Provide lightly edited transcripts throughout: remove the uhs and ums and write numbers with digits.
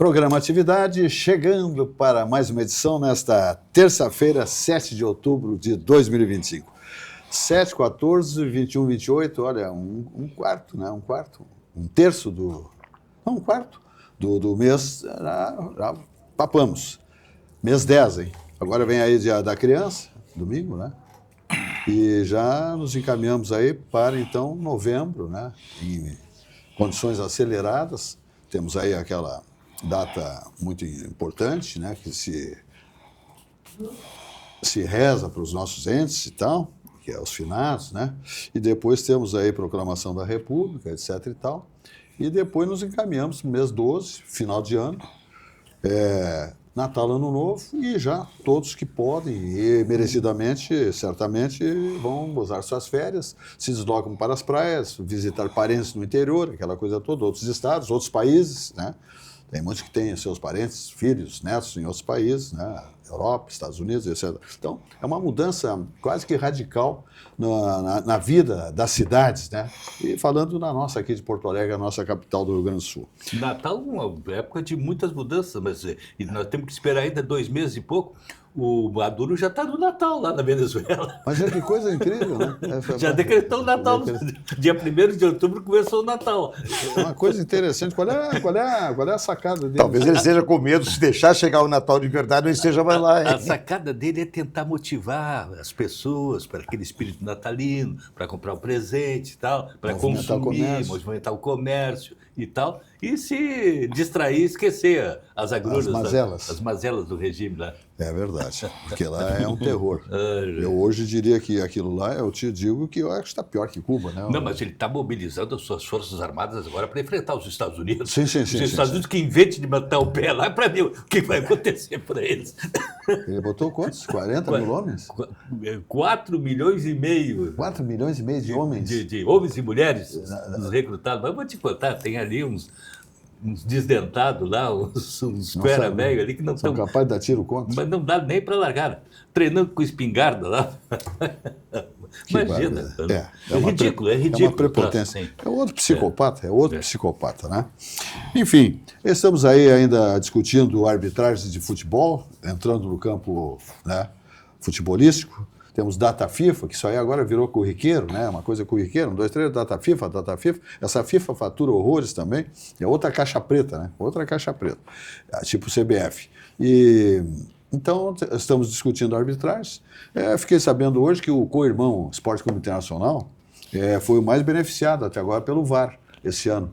Programa Atividade chegando para mais uma edição nesta terça-feira, 7 de outubro de 2025. 7, 14, 21, 28, olha, um quarto, né? Um terço do... Não, um quarto do mês, já papamos. Mês 10, hein? Agora vem aí Dia da Criança, domingo, né? E já nos encaminhamos aí para, então, novembro, né? Em condições aceleradas. Temos aí aquela data muito importante, né? Que se reza para os nossos entes e tal, que é os finados, né? E depois temos aí proclamação da República, etc. e tal. E depois nos encaminhamos para o mês 12, final de ano, Natal, Ano Novo, e já todos que podem e merecidamente, certamente, vão usar suas férias, se deslocam para as praias, visitar parentes no interior, aquela coisa toda, outros estados, outros países, né? Tem muitos que têm seus parentes, filhos, netos em outros países, né? Europa, Estados Unidos, etc. Então, é uma mudança quase que radical na vida das cidades, né? E falando na nossa aqui de Porto Alegre, a nossa capital do Rio Grande do Sul. Natal é uma época de muitas mudanças, mas nós temos que esperar ainda 2 meses e pouco. O Maduro já está no Natal lá na Venezuela. Mas que coisa incrível, né? Já decretou o Natal. Dia 1º de outubro começou o Natal. É uma coisa interessante. Qual é a sacada dele? Talvez ele esteja com medo, se deixar chegar o Natal de verdade, ele esteja mais lá. A sacada dele é tentar motivar as pessoas para aquele espírito natalino, para comprar um presente e tal, para consumir, movimentar o comércio e tal, e se distrair, esquecer as agruras, as mazelas do regime lá. É verdade, porque lá é um terror. Eu hoje diria que aquilo lá, eu te digo que eu acho que está pior que Cuba, né? Não, mas ele está mobilizando as suas forças armadas agora para enfrentar os Estados Unidos. Sim. Os Estados Unidos que invente de matar o pé lá, para ver o que vai acontecer para eles. Ele botou quantos? 40 mil homens? 4 milhões e meio. 4 milhões e meio de homens? De homens e mulheres recrutados. Mas eu vou te contar, tem ali uns desdentados lá, uns cuera velho ali que não são capazes de dar tiro contra. Mas não dá nem para largar. Treinando com espingarda lá. Imagina. É ridículo. É uma prepotência. É outro psicopata, né? Enfim, estamos aí ainda discutindo arbitragens de futebol, entrando no campo, né, futebolístico. Temos data FIFA, que isso aí agora virou corriqueiro, né? Uma coisa corriqueira, 1, 2, 3, data FIFA. Essa FIFA fatura horrores também. É outra caixa preta, né? Outra caixa preta, tipo CBF. Então, estamos discutindo arbitragens. Fiquei sabendo hoje que o co-irmão Esporte Clube Internacional foi o mais beneficiado até agora pelo VAR esse ano.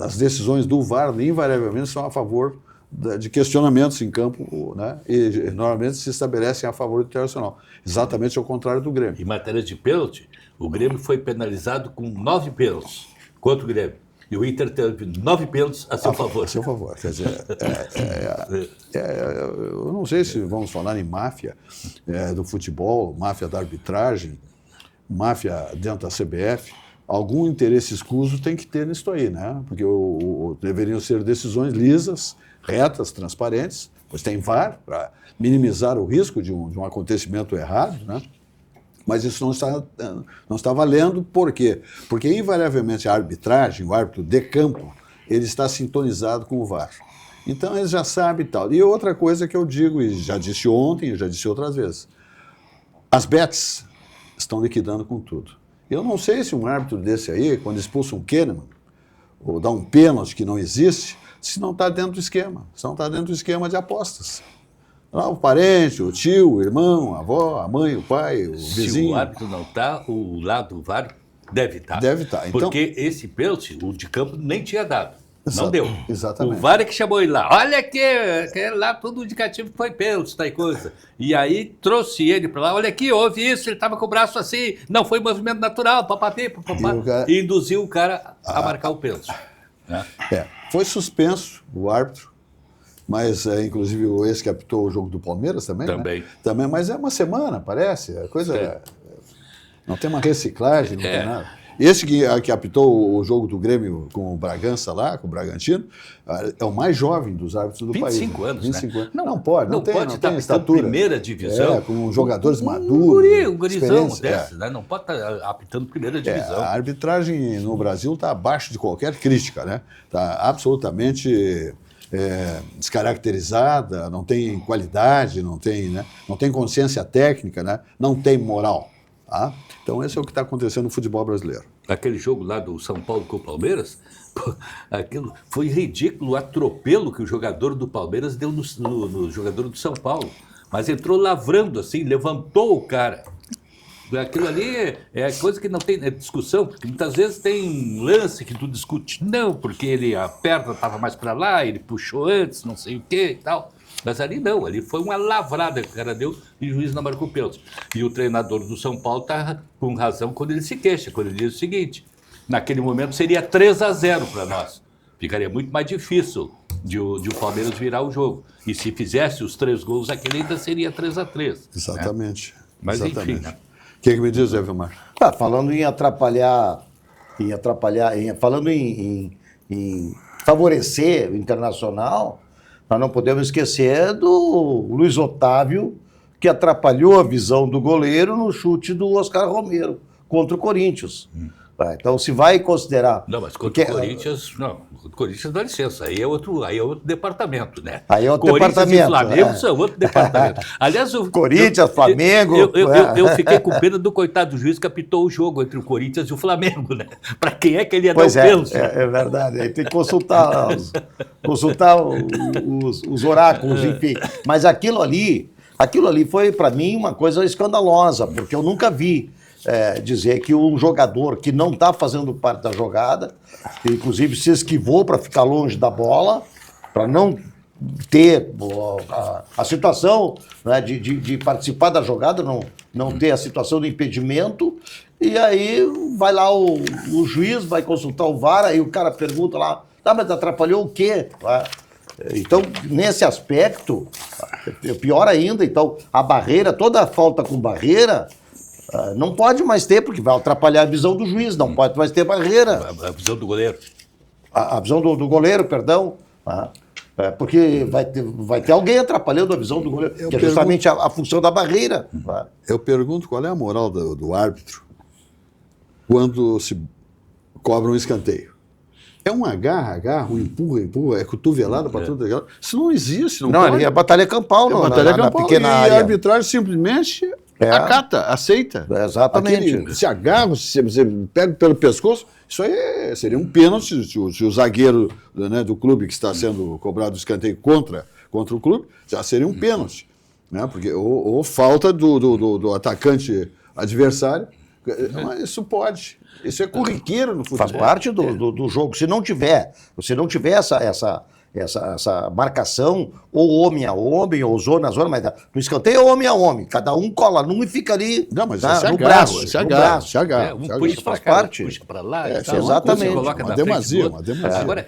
As decisões do VAR, invariavelmente, são a favor de questionamentos em campo, né? E normalmente se estabelecem a favor do Internacional, exatamente ao contrário do Grêmio. Em matéria de pênalti, o Grêmio foi penalizado com 9 pênaltis contra o Grêmio. E o Inter teve 9 pênaltis a seu favor. A seu favor. Quer dizer, eu não sei se vamos falar em máfia do futebol, máfia da arbitragem, máfia dentro da CBF. Algum interesse escuso tem que ter nisso aí, né? Porque deveriam ser decisões lisas, retas, transparentes, pois tem VAR para minimizar o risco de um acontecimento errado, né? Mas isso não está valendo, por quê? Porque, invariavelmente, a arbitragem, o árbitro de campo, ele está sintonizado com o VAR. Então, ele já sabe e tal. E outra coisa que eu digo, e já disse ontem, e já disse outras vezes, as bets estão liquidando com tudo. Eu não sei se um árbitro desse aí, quando expulsa um Kahneman, ou dá um pênalti que não existe, se não está dentro do esquema, se não está dentro do esquema de apostas. Lá o parente, o tio, o irmão, a avó, a mãe, o pai, o vizinho. Se o árbitro não está, o lado do VAR deve estar. Deve estar. Então, porque esse pênalti, o de campo nem tinha dado. Não deu. Exatamente. O VAR é que chamou ele lá. Olha aqui, lá tudo indicativo que foi pênalti, tal coisa. E aí trouxe ele para lá. Olha aqui, houve isso, ele estava com o braço assim, não foi movimento natural, papapá. E induziu o cara a marcar o pênalti. Foi suspenso o árbitro, mas inclusive esse que apitou o jogo do Palmeiras também. Né? Também, mas é uma semana, parece. A coisa não tem uma reciclagem, não tem nada. Esse que apitou o jogo do Grêmio com o Bragança lá, com o Bragantino, é o mais jovem dos árbitros do 25 país. Anos, 25 né? anos. Não pode, não tem estatura. Primeira divisão. Com jogadores maduros. Um gurizão desse, né? Não pode estar apitando primeira divisão. A arbitragem no Brasil está abaixo de qualquer crítica, né? Está absolutamente descaracterizada, não tem qualidade, não tem, né? Não tem consciência técnica, né? Não tem moral. Tá? Então, esse é o que está acontecendo no futebol brasileiro. Aquele jogo lá do São Paulo com o Palmeiras, pô, aquilo foi ridículo, o atropelo que o jogador do Palmeiras deu no jogador do São Paulo. Mas entrou lavrando, assim, levantou o cara. Aquilo ali é coisa que não tem discussão, porque muitas vezes tem lance que tu discute, não, porque a perna estava mais para lá, ele puxou antes, não sei o quê e tal. Mas ali não, ali foi uma lavrada que o cara deu e o juiz não marcou pênalti. E o treinador do São Paulo está com razão quando ele se queixa, quando ele diz o seguinte, naquele momento seria 3-0 para nós. Ficaria muito mais difícil de o Palmeiras virar o jogo. E se fizesse os 3 gols, aquele ainda seria 3-3. Exatamente. Né? Mas exatamente. enfim, né? O que me diz, Zé Vilmar? Falando em atrapalhar, falando em favorecer o Internacional, nós não podemos esquecer do Luiz Otávio, que atrapalhou a visão do goleiro no chute do Oscar Romero contra o Corinthians. Então, se vai considerar... Não, mas contra o Corinthians, não. O Corinthians dá licença, aí é outro departamento, né? Aí é outro Corinthians departamento. E Flamengo são outro departamento. Aliás, Corinthians, Flamengo... Eu fiquei com pena do coitado do juiz que apitou o jogo entre o Corinthians e o Flamengo, né? Para quem é que ele ia dar o pênalti? É verdade. Aí tem que consultar os oráculos, enfim. Mas aquilo ali foi, para mim, uma coisa escandalosa, porque eu nunca vi dizer que um jogador que não está fazendo parte da jogada, que inclusive se esquivou para ficar longe da bola, para não ter a situação, né, de participar da jogada, não ter a situação do impedimento, e aí vai lá o juiz, vai consultar o VAR, aí o cara pergunta lá, mas atrapalhou o quê? Então, nesse aspecto, é pior ainda, então a barreira, toda a falta com barreira, não pode mais ter, porque vai atrapalhar a visão do juiz, não pode mais ter barreira. A visão do goleiro. A visão do goleiro, perdão. Porque vai ter alguém atrapalhando a visão do goleiro, que é justamente a função da barreira. Eu pergunto qual é a moral do árbitro quando se cobra um escanteio. É um agarra, um empurra, é cotovelada para tudo aquilo. Isso não existe. Não pode. É batalha campal, na pequena área. área. E a arbitragem simplesmente acata, aceita. Exatamente. Se agarra, se você pega pelo pescoço, isso aí seria um pênalti se o zagueiro, né, do clube que está sendo cobrado escanteio contra o clube, já seria um pênalti. Né, porque, ou falta do atacante adversário. Mas isso pode. Isso é corriqueiro no futebol. Faz parte do jogo. Se não tiver essa marcação, ou homem a homem, ou zona a zona, mas no escanteio é homem a homem. Cada um cola num e fica ali no braço. Se agarra. Puxa para cá, puxa para lá. Exatamente. Coloca uma na demasia. Agora,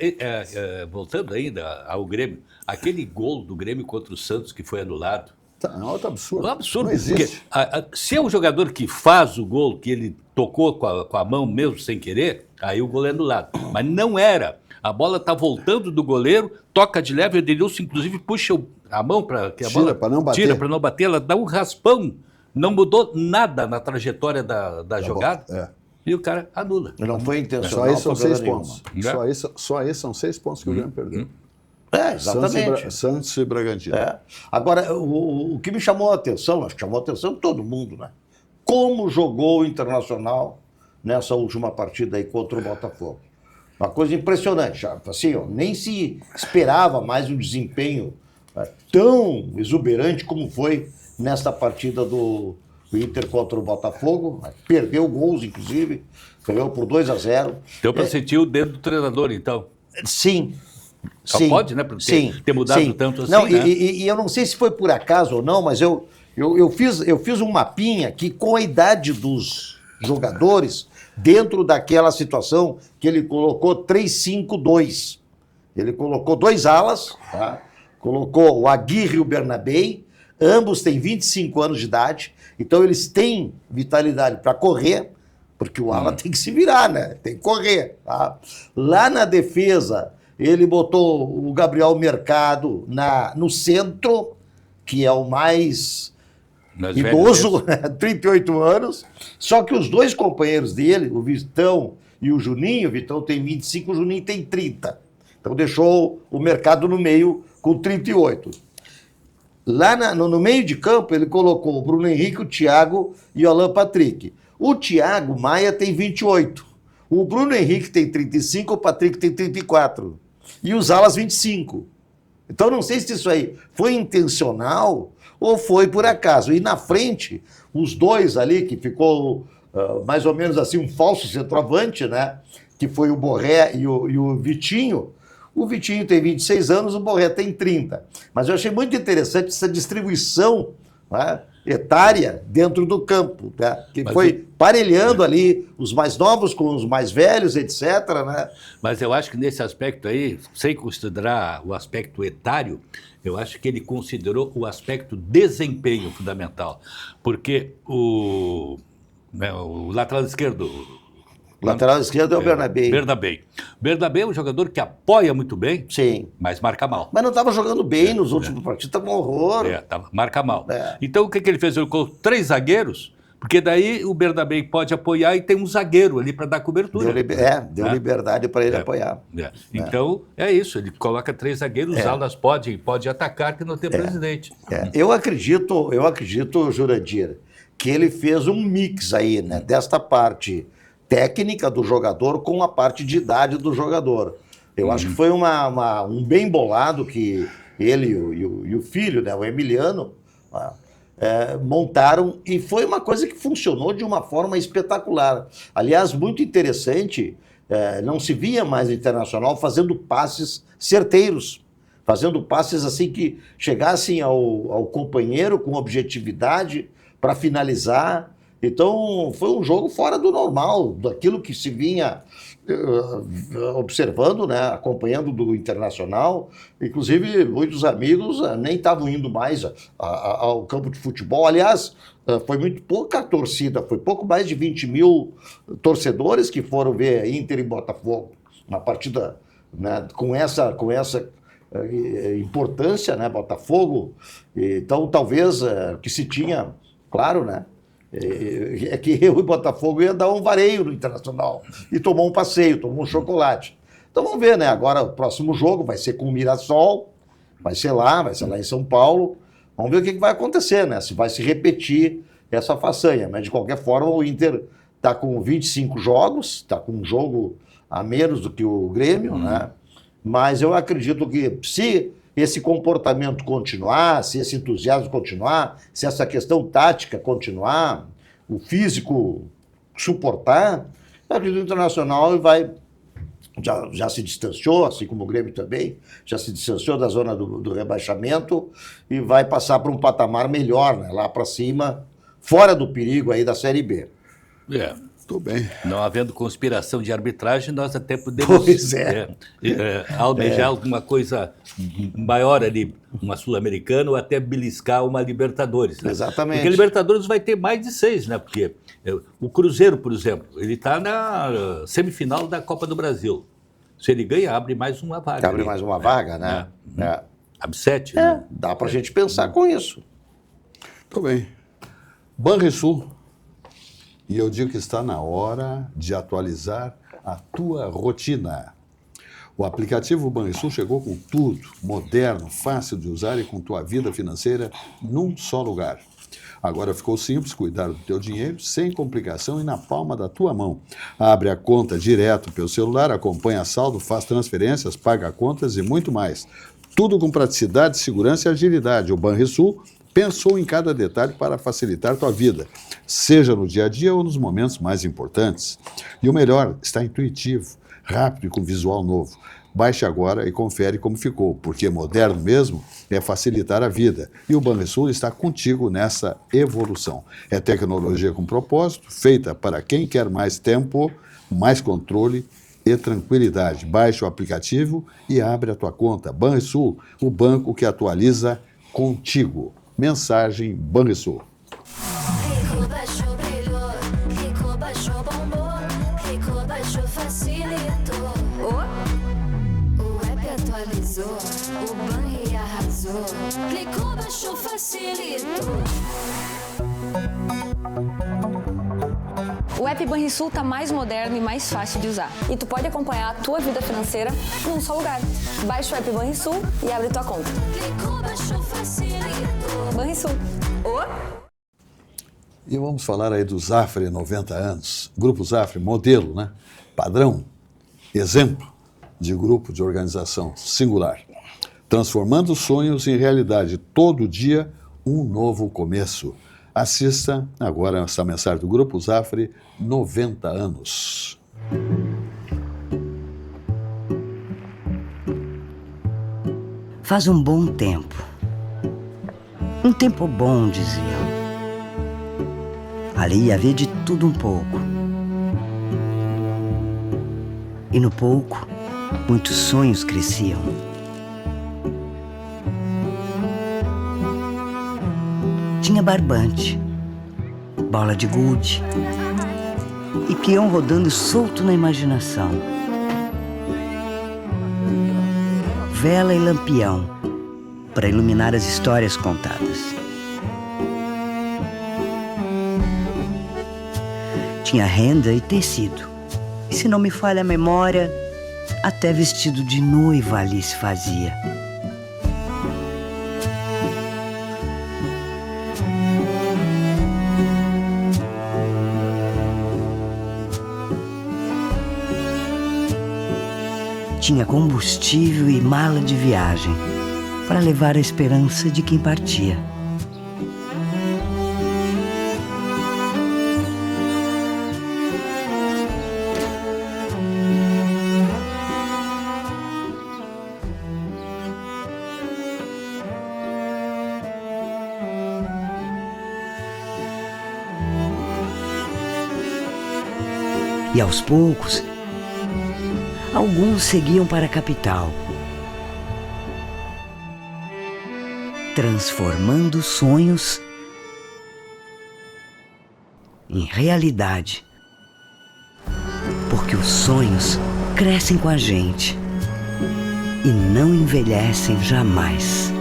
voltando ainda ao Grêmio, aquele gol do Grêmio contra o Santos que foi anulado. É um absurdo. Um absurdo. Não existe. Porque, se é o jogador que faz o gol, que ele tocou com a mão mesmo sem querer, aí o gol é anulado. Mas não era. A bola está voltando do goleiro, toca de leve, o Edenilson, inclusive, puxa a mão para que a bola... Tira para não bater, ela dá um raspão. Não mudou nada na trajetória da jogada. E o cara anula. Não foi intencional. Só aí são 6 pontos. Só aí são 6 pontos que o Grêmio perdeu. Exatamente. Santos e Bragantino. Agora, o que me chamou a atenção, acho que chamou a atenção de todo mundo, né? Como jogou o Internacional nessa última partida aí contra o Botafogo. Uma coisa impressionante. Assim, nem se esperava mais um desempenho tão exuberante como foi nesta partida do Inter contra o Botafogo. Perdeu gols, inclusive. Perdeu por 2-0. Deu para sentir o dedo do treinador, então. Sim. Só pode, né? Porque ter mudado tanto assim. Não, né? E eu não sei se foi por acaso ou não, mas eu fiz um mapinha que com a idade dos jogadores, dentro daquela situação que ele colocou 3-5-2. Ele colocou 2 alas, tá? Colocou o Aguirre e o Bernabei, ambos têm 25 anos de idade, então eles têm vitalidade para correr, porque o ala tem que se virar, né? Tem que correr. Tá? Lá na defesa, ele botou o Gabriel Mercado no centro, que é o mais idoso, 38 anos. Só que os 2 companheiros dele, o Vitão e o Juninho tem 25, o Juninho tem 30. Então deixou o mercado no meio com 38. Lá no meio de campo, ele colocou o Bruno Henrique, o Thiago e o Alan Patrick. O Thiago Maia tem 28. O Bruno Henrique tem 35, o Patrick tem 34. E os alas 25. Então não sei se isso aí foi intencional ou foi por acaso. E na frente, os dois ali, que ficou mais ou menos assim um falso centroavante, né? Que foi o Borré e o Vitinho. O Vitinho tem 26 anos, o Borré tem 30. Mas eu achei muito interessante essa distribuição, né, etária dentro do campo, né, que foi parelhando ali os mais novos com os mais velhos, etc. Né? Mas eu acho que nesse aspecto aí, sem considerar o aspecto etário, eu acho que ele considerou o aspecto desempenho fundamental. Porque o lateral esquerdo... Lateral esquerdo é o Bernabé. Bernabé é um jogador que apoia muito bem, sim, mas marca mal. Mas não estava jogando bem nos últimos partidos, estava um horror. Marca mal. Então o que ele fez? Ele colocou 3 zagueiros, porque daí o Bernabé pode apoiar e tem um zagueiro ali para dar cobertura. Deu liberdade para ele apoiar. Então é isso, ele coloca 3 zagueiros, os alas pode atacar que não tem presidente. Eu acredito, Jurandir, que ele fez um mix aí, né, desta parte técnica do jogador com a parte de idade do jogador. Eu acho que foi um bem bolado que ele e o filho, né, o Emiliano, montaram, e foi uma coisa que funcionou de uma forma espetacular. Aliás, muito interessante, não se via mais Internacional fazendo passes certeiros, fazendo passes assim que chegassem ao companheiro com objetividade para finalizar. Então, foi um jogo fora do normal, daquilo que se vinha observando, né, acompanhando do Internacional. Inclusive, muitos amigos nem estavam indo mais ao campo de futebol. Aliás, foi muito pouca torcida, foi pouco mais de 20 mil torcedores que foram ver Inter e Botafogo. Uma partida, né, com essa importância, né, Botafogo. Então, talvez que se tinha, claro, né, é que eu e Botafogo ia dar um vareio no Internacional e tomou um passeio, tomou um chocolate. Então vamos ver, né? Agora o próximo jogo vai ser com o Mirassol, vai ser lá em São Paulo. Vamos ver o que vai acontecer, né? Se vai se repetir essa façanha. Mas de qualquer forma o Inter está com 25 jogos, está com um jogo a menos do que o Grêmio, né? Mas eu acredito que se esse comportamento continuar, se esse entusiasmo continuar, se essa questão tática continuar, o físico suportar, eu acredito que o Internacional já se distanciou, assim como o Grêmio também, já se distanciou da zona do rebaixamento e vai passar para um patamar melhor, né, lá para cima, fora do perigo aí da Série B. Tudo bem. Não havendo conspiração de arbitragem, nós até podemos almejar alguma coisa maior ali, uma Sul-Americana ou até beliscar uma Libertadores. Né? Exatamente. Porque a Libertadores vai ter mais de 6, né? Porque o Cruzeiro, por exemplo, ele está na semifinal da Copa do Brasil. Se ele ganha, abre mais uma vaga. Abre mais uma vaga, né? Abre 7. Né? Dá para a gente pensar com isso. Tudo bem. Banrisul. E eu digo que está na hora de atualizar a tua rotina. O aplicativo Banrisul chegou com tudo, moderno, fácil de usar e com tua vida financeira num só lugar. Agora ficou simples cuidar do teu dinheiro, sem complicação e na palma da tua mão. Abre a conta direto pelo celular, acompanha saldo, faz transferências, paga contas e muito mais. Tudo com praticidade, segurança e agilidade. O Banrisul pensou em cada detalhe para facilitar tua vida, seja no dia a dia ou nos momentos mais importantes. E o melhor, está intuitivo, rápido e com visual novo. Baixe agora e confere como ficou, porque moderno mesmo é facilitar a vida. E o Banrisul está contigo nessa evolução. É tecnologia com propósito, feita para quem quer mais tempo, mais controle e tranquilidade. Baixe o aplicativo e abre a tua conta. Banrisul, o banco que atualiza contigo. Mensagem Banrisul. Rico baixou, brilhou. Rico baixou, bombou. Rico baixou, facilitou. O app atualizou. O Banri arrasou. Clicou, baixou, facilitou. O app Banrisul tá mais moderno e mais fácil de usar. E tu pode acompanhar a tua vida financeira num só lugar. Baixa o app Banrisul e abre tua conta. Clicou, baixou, facilitou. Banrisul. E vamos falar aí do Zafre 90 anos. Grupo Zafre, modelo, né? Padrão, exemplo de grupo de organização singular. Transformando sonhos em realidade. Todo dia, um novo começo. Assista agora essa mensagem do Grupo Zafre 90 anos. Faz um bom tempo. Um tempo bom, diziam. Ali havia de tudo um pouco. E no pouco, muitos sonhos cresciam. Tinha barbante, bola de gude e peão rodando solto na imaginação. Vela e lampião para iluminar as histórias contadas. Tinha renda e tecido, e se não me falha a memória, até vestido de noiva ali se fazia. Tinha combustível e mala de viagem para levar a esperança de quem partia. E aos poucos, alguns seguiam para a capital, transformando sonhos em realidade. Porque os sonhos crescem com a gente e não envelhecem jamais.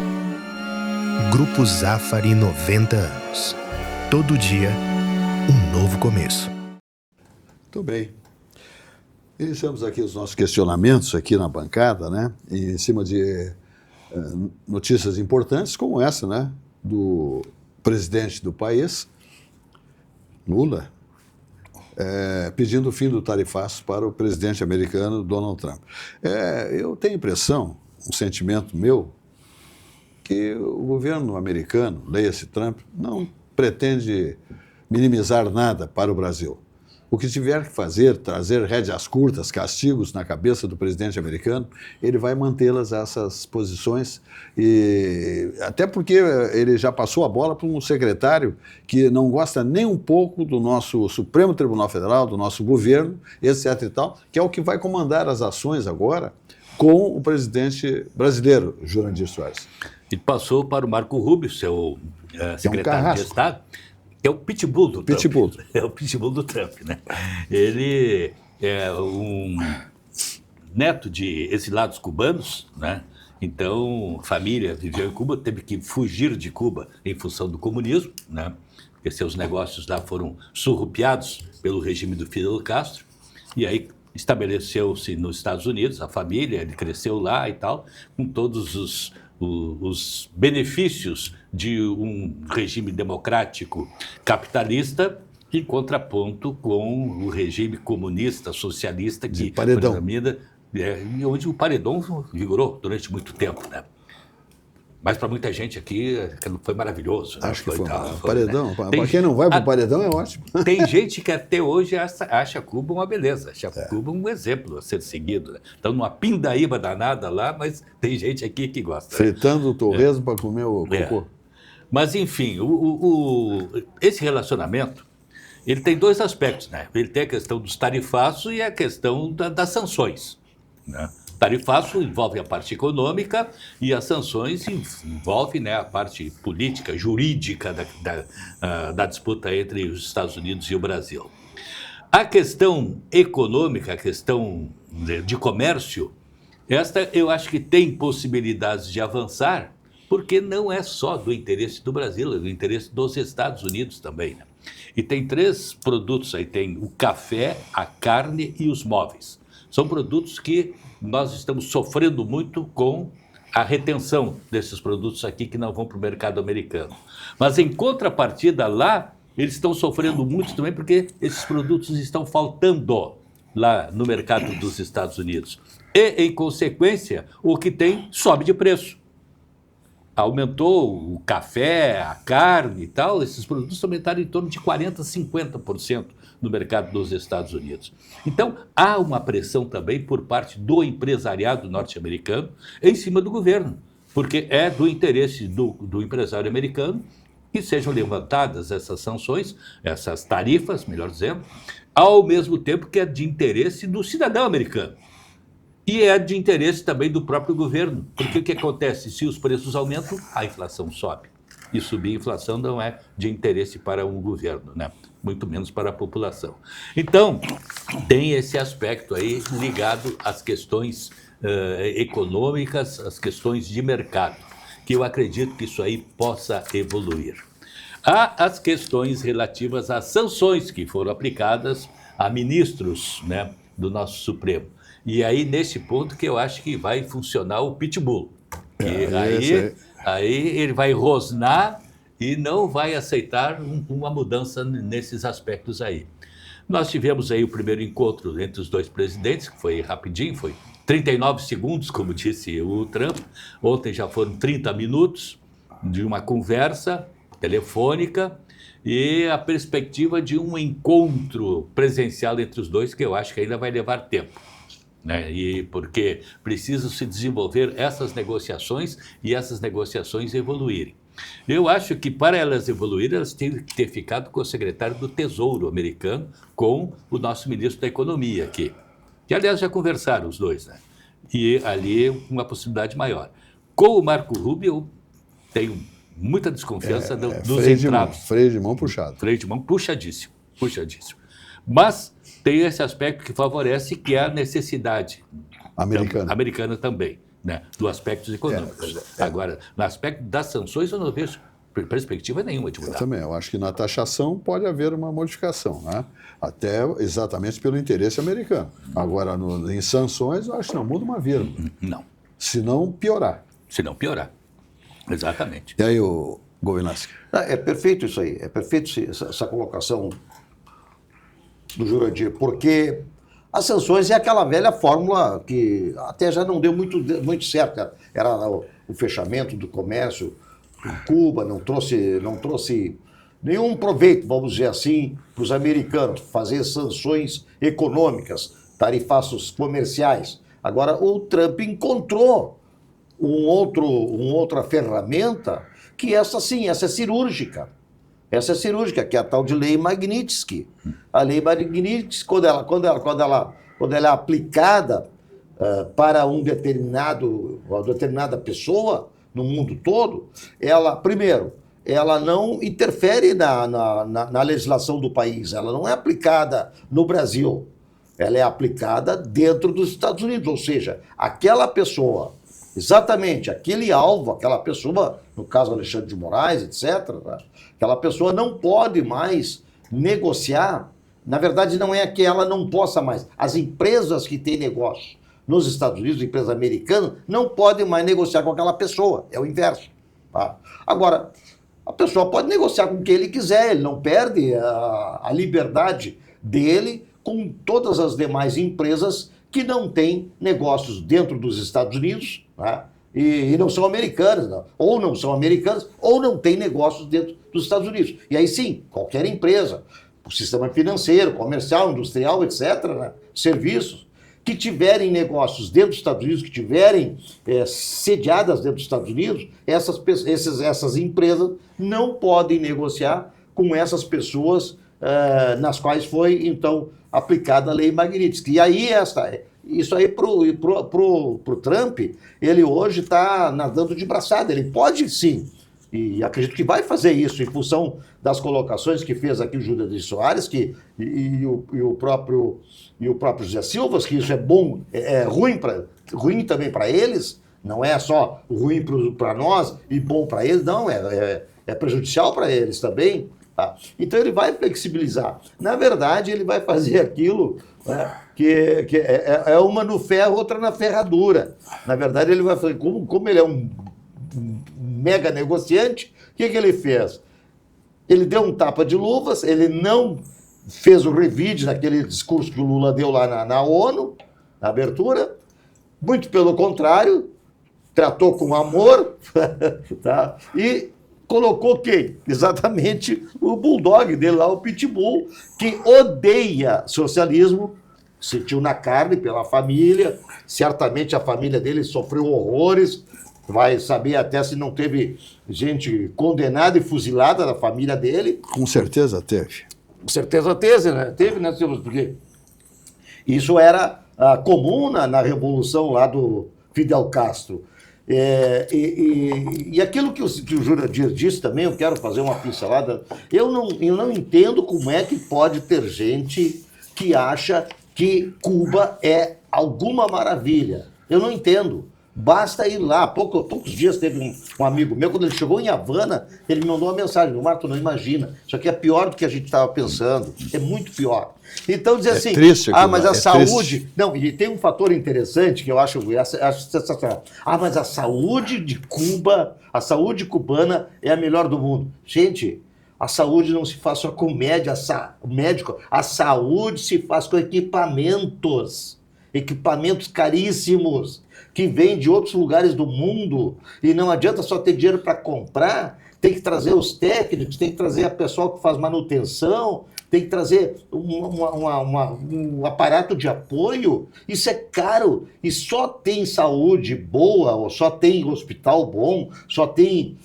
Grupo Zafari 90 anos. Todo dia, um novo começo. Muito bem. Iniciamos aqui os nossos questionamentos aqui na bancada, né? Em cima de notícias importantes como essa, né? Do presidente do país, Lula, pedindo o fim do tarifaço para o presidente americano Donald Trump. Eu tenho a impressão, um sentimento meu, que o governo americano, leia-se Trump, não pretende minimizar nada para o Brasil. O que tiver que fazer, trazer rédeas curtas, castigos na cabeça do presidente americano, ele vai mantê-las essas posições, e até porque ele já passou a bola para um secretário que não gosta nem um pouco do nosso Supremo Tribunal Federal, do nosso governo, etc. e tal, que é o que vai comandar as ações agora com o presidente brasileiro, Jurandir Soares. E passou para o Marco Rubio, seu secretário de Estado, que é o pitbull do Trump. É o pitbull do Trump, né? Ele é um neto de exilados cubanos, né? Então, família viveu em Cuba, teve que fugir de Cuba em função do comunismo, né? Porque seus negócios lá foram surrupiados pelo regime do Fidel Castro. E aí estabeleceu-se nos Estados Unidos, a família, ele cresceu lá e tal, com todos os benefícios de um regime democrático capitalista em contraponto com o regime comunista, socialista que predomina, onde o paredão vigorou durante muito tempo, né? Mas para muita gente aqui foi maravilhoso. Acho que foi. Foi, paredão, né? para quem não vai para o paredão é ótimo. Tem gente que até hoje acha Cuba uma beleza, acha Cuba um exemplo a ser seguido. Né? Estão numa pindaíba danada lá, mas tem gente aqui que gosta. Fritando o torresmo para comer o cocô. Mas, enfim, esse relacionamento, ele tem dois aspectos, né? Ele tem a questão dos tarifaços e a questão das sanções, né? Tarifaço envolve a parte econômica e as sanções envolvem, né, a parte política, jurídica da disputa entre os Estados Unidos e o Brasil. A questão econômica, a questão de comércio, esta eu acho que tem possibilidades de avançar, porque não é só do interesse do Brasil, é do interesse dos Estados Unidos também, né? E tem 3 produtos aí, tem o café, a carne e os móveis. São produtos que nós estamos sofrendo muito com a retenção desses produtos aqui que não vão para o mercado americano. Mas em contrapartida lá, eles estão sofrendo muito também porque esses produtos estão faltando lá no mercado dos Estados Unidos. E, em consequência, o que tem sobe de preço. Aumentou o café, a carne e tal, esses produtos aumentaram em torno de 40%, 50% no mercado dos Estados Unidos. Então, há uma pressão também por parte do empresariado norte-americano em cima do governo, porque é do interesse do empresário americano que sejam levantadas essas sanções, essas tarifas, melhor dizendo, ao mesmo tempo que é de interesse do cidadão americano. E é de interesse também do próprio governo, porque o que acontece? Se os preços aumentam, a inflação sobe. E subir a inflação não é de interesse para o governo, né? Muito menos para a população. Então, tem esse aspecto aí ligado às questões econômicas, às questões de mercado, que eu acredito que isso aí possa evoluir. Há as questões relativas às sanções que foram aplicadas a ministros, né, do nosso Supremo. E aí, nesse ponto, que eu acho que vai funcionar o pitbull. Aí ele vai rosnar e não vai aceitar uma mudança nesses aspectos aí. Nós tivemos aí o primeiro encontro entre os 2 presidentes, que foi rapidinho, foi 39 segundos, como disse o Trump. Ontem já foram 30 minutos de uma conversa telefônica e a perspectiva de um encontro presencial entre os dois, que eu acho que ainda vai levar tempo. Né? E porque precisam se desenvolver essas negociações e essas negociações evoluírem. Eu acho que para elas evoluírem, elas têm que ter ficado com o secretário do Tesouro americano, com o nosso ministro da Economia aqui, que aliás já conversaram os dois, né? E ali uma possibilidade maior. Com o Marco Rubio, eu tenho muita desconfiança dos entraves. Freio de mão puxado. Freio de mão puxadíssimo, puxadíssimo. Mas tem esse aspecto que favorece, que é a necessidade americana também, né, do aspecto econômico. Agora, no aspecto das sanções, eu não vejo perspectiva nenhuma de mudar. Eu também, eu acho que na taxação pode haver uma modificação, né? Até exatamente pelo interesse americano. Agora, em sanções, eu acho que não muda uma vírgula. Não. Se não piorar. Se não piorar. Exatamente. E aí, o Govinasky? É perfeito isso aí, é perfeito essa colocação do Jurandir, porque as sanções é aquela velha fórmula que até já não deu muito certo. Era o fechamento do comércio com Cuba, não trouxe nenhum proveito, vamos dizer assim, para os americanos, fazer sanções econômicas, tarifaços comerciais. Agora, o Trump encontrou outra ferramenta que essa sim, essa é cirúrgica. Essa é cirúrgica, que é a tal de lei Magnitsky. A lei Magnitsky, quando ela é aplicada para uma determinada pessoa no mundo todo, primeiro, ela não interfere na legislação do país, ela não é aplicada no Brasil, ela é aplicada dentro dos Estados Unidos, ou seja, aquela pessoa, exatamente aquele alvo, aquela pessoa, no caso Alexandre de Moraes, etc., aquela pessoa não pode mais negociar. Na verdade, não é que ela não possa mais. As empresas que têm negócio nos Estados Unidos, empresas americanas, não podem mais negociar com aquela pessoa. É o inverso. Tá? Agora, a pessoa pode negociar com quem ele quiser, ele não perde a liberdade dele com todas as demais empresas que não têm negócios dentro dos Estados Unidos, tá? E não são americanas, não. Ou não são americanas, ou não têm negócios dentro dos Estados Unidos. E aí sim, qualquer empresa, o sistema financeiro, comercial, industrial, etc., né, serviços, que tiverem negócios dentro dos Estados Unidos, que tiverem sediadas dentro dos Estados Unidos, essas empresas não podem negociar com essas pessoas nas quais foi, então, aplicada a lei Magnitsky. E aí, isso aí pro Trump, ele hoje está nadando de braçada. Ele pode, sim, e acredito que vai fazer isso em função das colocações que fez aqui o Júlio de Soares e o próprio José Silva, que isso é bom, é ruim também para eles, não é só ruim para nós e bom para eles, não, é prejudicial para eles também, Tá? Então ele vai flexibilizar. Na verdade, ele vai fazer aquilo, né, que é uma no ferro, outra na ferradura. Na verdade, ele vai fazer, como ele é um mega negociante, o que ele fez? Ele deu um tapa de luvas, ele não fez o revide naquele discurso que o Lula deu lá na ONU, na abertura, muito pelo contrário, tratou com amor, tá? E colocou quem? Exatamente o bulldog dele lá, o Pitbull, que odeia socialismo, sentiu na carne pela família, certamente a família dele sofreu horrores, vai saber até se não teve gente condenada e fuzilada da família dele. Com certeza teve. Com certeza teve, né? Teve, né, Silvio? Porque isso era comum na Revolução lá do Fidel Castro. E aquilo que o Jurandir disse também, eu quero fazer uma pincelada. Eu não entendo como é que pode ter gente que acha que Cuba é alguma maravilha. Eu não entendo. Basta ir lá. Poucos dias teve um amigo meu, quando ele chegou em Havana, ele me mandou uma mensagem: Marco, não imagina, isso aqui é pior do que a gente estava pensando, é muito pior. Então dizer assim, triste, mas a saúde... Triste. Não, e tem um fator interessante que eu acho sensacional. Mas a saúde de Cuba, a saúde cubana é a melhor do mundo. Gente, a saúde não se faz só com médico, a saúde se faz com equipamentos caríssimos, que vêm de outros lugares do mundo, e não adianta só ter dinheiro para comprar, tem que trazer os técnicos, tem que trazer a pessoal que faz manutenção, tem que trazer um aparato de apoio. Isso é caro, e só tem saúde boa, ou só tem hospital bom, só tem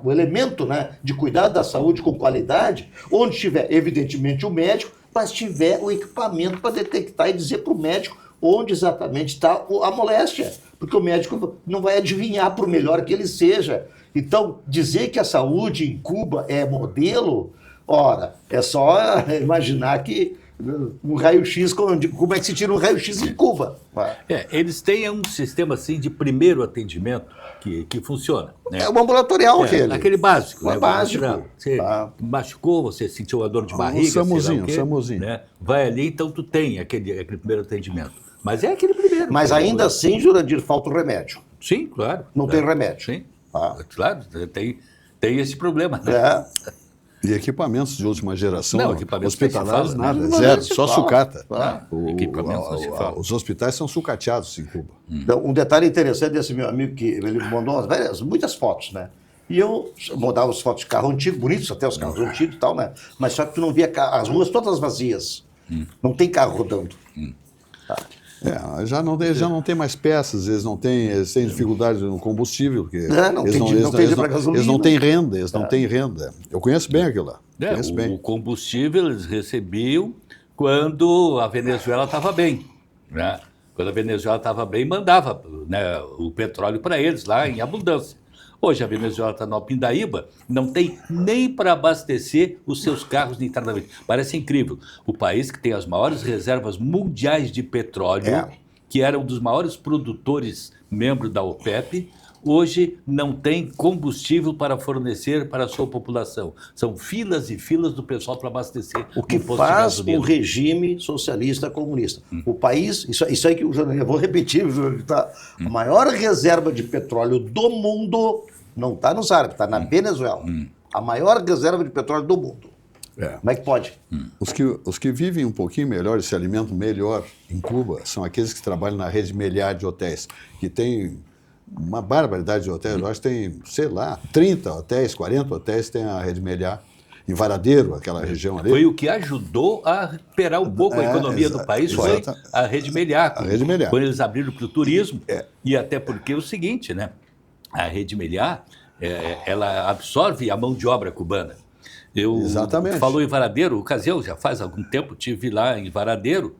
o elemento, né, de cuidado da saúde com qualidade, onde tiver, evidentemente, o médico, mas tiver o equipamento para detectar e dizer para o médico onde exatamente está a moléstia, porque o médico não vai adivinhar, por melhor que ele seja. Então, dizer que a saúde em Cuba é modelo, ora, é só imaginar que um raio-x, como é que se tira um raio-x em Cuba? Eles têm um sistema assim de primeiro atendimento que funciona. Né? É o ambulatorial aquele. Aquele básico. É básico. Você machucou, você sentiu a dor de barriga, SAMUzinho. Né? Vai ali, então tu tem aquele primeiro atendimento. Mas é aquele primeiro. Mas ainda assim, Jurandir, falta o remédio. Sim, claro. Não tem remédio. Sim, claro, tem esse problema. Né? E equipamentos de última geração, não, equipamentos hospitalares, fala, nada, zero, só sucata. Os hospitais são sucateados em Cuba. Então, um detalhe interessante desse meu amigo, que ele mandou muitas fotos, né? E eu mandava as fotos de carro antigo, bonitos até os carros antigos e tal, né? Mas só que tu não via as ruas todas vazias. Não tem carro rodando. Já não tem mais peças, eles têm dificuldade no combustível, porque eles não têm renda, Eu conheço bem aquilo lá. O combustível eles recebiam quando a Venezuela estava bem. Né? Quando a Venezuela estava bem, mandava, né, o petróleo para eles lá em abundância. Hoje a Venezuela está na Pindaíba, não tem nem para abastecer os seus carros de internamente. Parece incrível. O país que tem as maiores reservas mundiais de petróleo, que era um dos maiores produtores, membro da OPEP, hoje não tem combustível para fornecer para a sua população. São filas e filas do pessoal para abastecer. O que faz o regime socialista comunista. O país, isso aí que eu vou repetir, tá? A maior reserva de petróleo do mundo não está nos árabes, está na Venezuela. A maior reserva de petróleo do mundo. Como é que pode? Os que vivem um pouquinho melhor e se alimentam melhor em Cuba são aqueles que trabalham na rede Meliá de hotéis, que tem uma barbaridade de hotéis. Eu acho que tem, sei lá, 30 hotéis, 40 hotéis tem a rede Meliá. Em Varadeiro, aquela região ali. Foi o que ajudou a recuperar um pouco a economia do país, foi a rede Meliá. Quando eles abriram para o turismo, e até porque é o seguinte, né? A rede Meliá, ela absorve a mão de obra cubana. Exatamente. Falou em Varadeiro, ocasião, já faz algum tempo, estive lá em Varadeiro,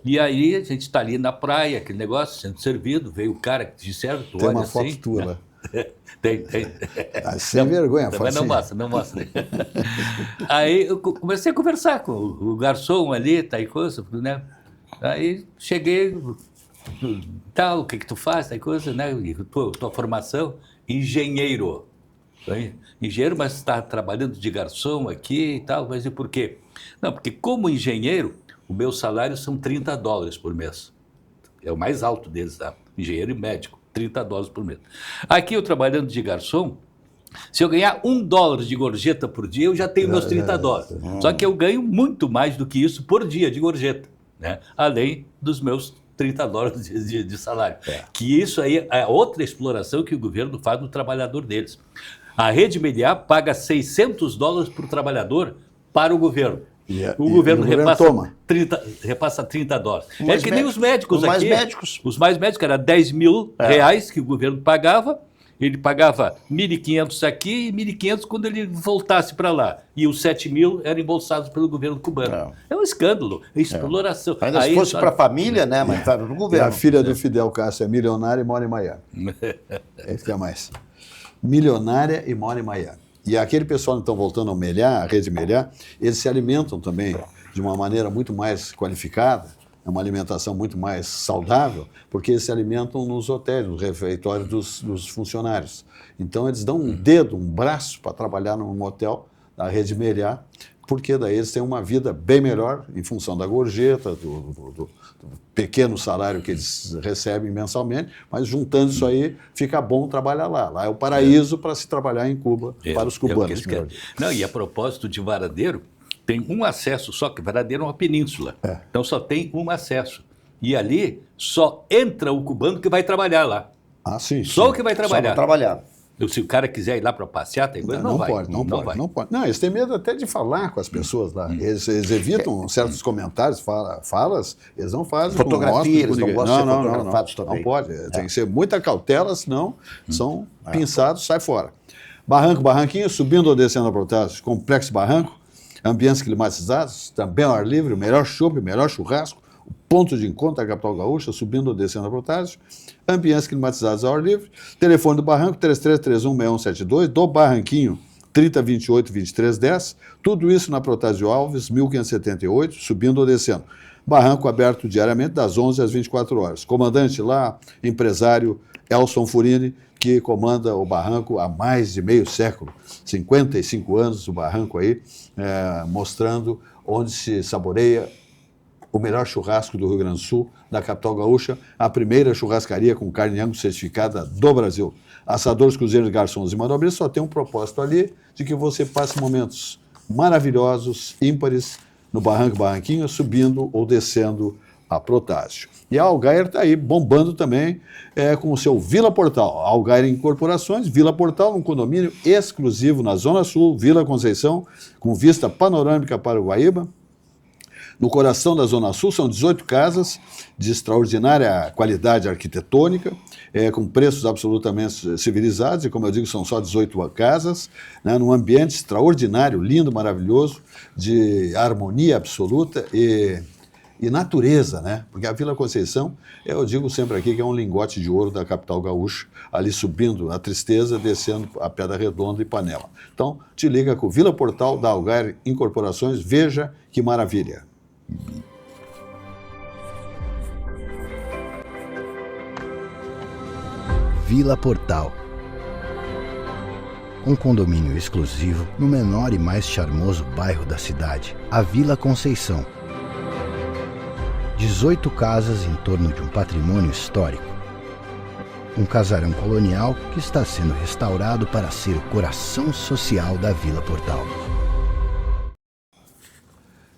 e aí a gente está ali na praia, aquele negócio sendo servido, veio o cara que disseram, tu tem olha uma foto assim, tua né? lá. Tem. Sem vergonha, também não mostra. Aí eu comecei a conversar com o garçom ali, tá, e coisa, né? Aí cheguei, tal, o que tu faz, tá, e coisa, né? Tua formação, engenheiro. Engenheiro, mas está trabalhando de garçom aqui e tal, mas e por quê? Não, porque como engenheiro, o meu salário são $30 por mês. É o mais alto deles, tá? Engenheiro e médico, $30 por mês. Aqui eu trabalhando de garçom, se eu ganhar $1 de gorjeta por dia, eu já tenho meus $30. Só que eu ganho muito mais do que isso por dia de gorjeta, né? Além dos meus $30 de salário. Que isso aí é outra exploração que o governo faz no trabalhador deles. A Rede Meliá paga $600 por trabalhador para o governo. O governo repassa $30. É que nem os médicos aqui. Os mais médicos era R$10 mil que o governo pagava. Ele pagava 1.500 aqui e 1.500 quando ele voltasse para lá. E os 7 mil eram embolsados pelo governo cubano. É um escândalo, é exploração. Ainda se fosse para a família, né? Mas para o governo. E a filha do Fidel Castro é milionária e mora em Miami. Esse que é mais. Milionária e mora em Miami. E aquele pessoal, então, voltando ao Meliá, a Rede Meliá, eles se alimentam também de uma maneira muito mais qualificada, é uma alimentação muito mais saudável, porque eles se alimentam nos hotéis, nos refeitórios dos funcionários. Então, eles dão um dedo, um braço para trabalhar num hotel da Rede Meliá, porque daí eles têm uma vida bem melhor em função da gorjeta, do pequeno salário que eles recebem mensalmente, mas juntando isso aí, fica bom trabalhar lá. Lá é o paraíso para se trabalhar em Cuba, para os cubanos. Não, e a propósito de Varadeiro, tem um acesso só, que Varadeiro é uma península. Então só tem um acesso. E ali só entra o cubano que vai trabalhar lá. Ah, sim. Só o que vai trabalhar. Só vai trabalhar. Se o cara quiser ir lá para passear, tem coisa, não vai. Não pode. Não, eles têm medo até de falar com as pessoas lá. Eles evitam certos comentários, falas, eles não fazem. Fotografia, eles não gostam de ser fotografados também. Não pode. Tem que ser muita cautela, senão são pinçados, sai fora. Barranquinho, subindo ou descendo a Protásio, Complexo Barranco, ambientes climatizados, também ao ar livre, o melhor chopp, o melhor churrasco, o ponto de encontro da capital gaúcha, subindo ou descendo a Protásio, ambientes climatizados ao ar livre, telefone do Barranco, 33316172, do Barranquinho, 3028-2310, tudo isso na Protásio Alves, 1578, subindo ou descendo. Barranco aberto diariamente, das 11 às 24 horas. Comandante lá, empresário Elson Furini, que comanda o Barranco há mais de meio século, 55 anos o Barranco aí, mostrando onde se saboreia o melhor churrasco do Rio Grande do Sul, da capital gaúcha, a primeira churrascaria com carne angus certificada do Brasil. Assadores, cozinheiros, garçons e manobreiros só tem um propósito ali de que você passe momentos maravilhosos, ímpares, no Barranquinho, subindo ou descendo a Protásio. E a Algair está aí bombando também com o seu Vila Portal. A Algair Incorporações, Vila Portal, um condomínio exclusivo na Zona Sul, Vila Conceição, com vista panorâmica para o Guaíba. No coração da Zona Sul são 18 casas de extraordinária qualidade arquitetônica, com preços absolutamente civilizados, e como eu digo, são só 18 casas, né, num ambiente extraordinário, lindo, maravilhoso, de harmonia absoluta e natureza, né? Porque a Vila Conceição, eu digo sempre aqui que é um lingote de ouro da capital gaúcha, ali subindo a Tristeza, descendo a Pedra Redonda e Panela. Então, te liga com o Vila Portal da Algair Incorporações, veja que maravilha. Vila Portal. Um condomínio exclusivo no menor e mais charmoso bairro da cidade, a Vila Conceição. 18 casas em torno de um patrimônio histórico. Um casarão colonial que está sendo restaurado para ser o coração social da Vila Portal.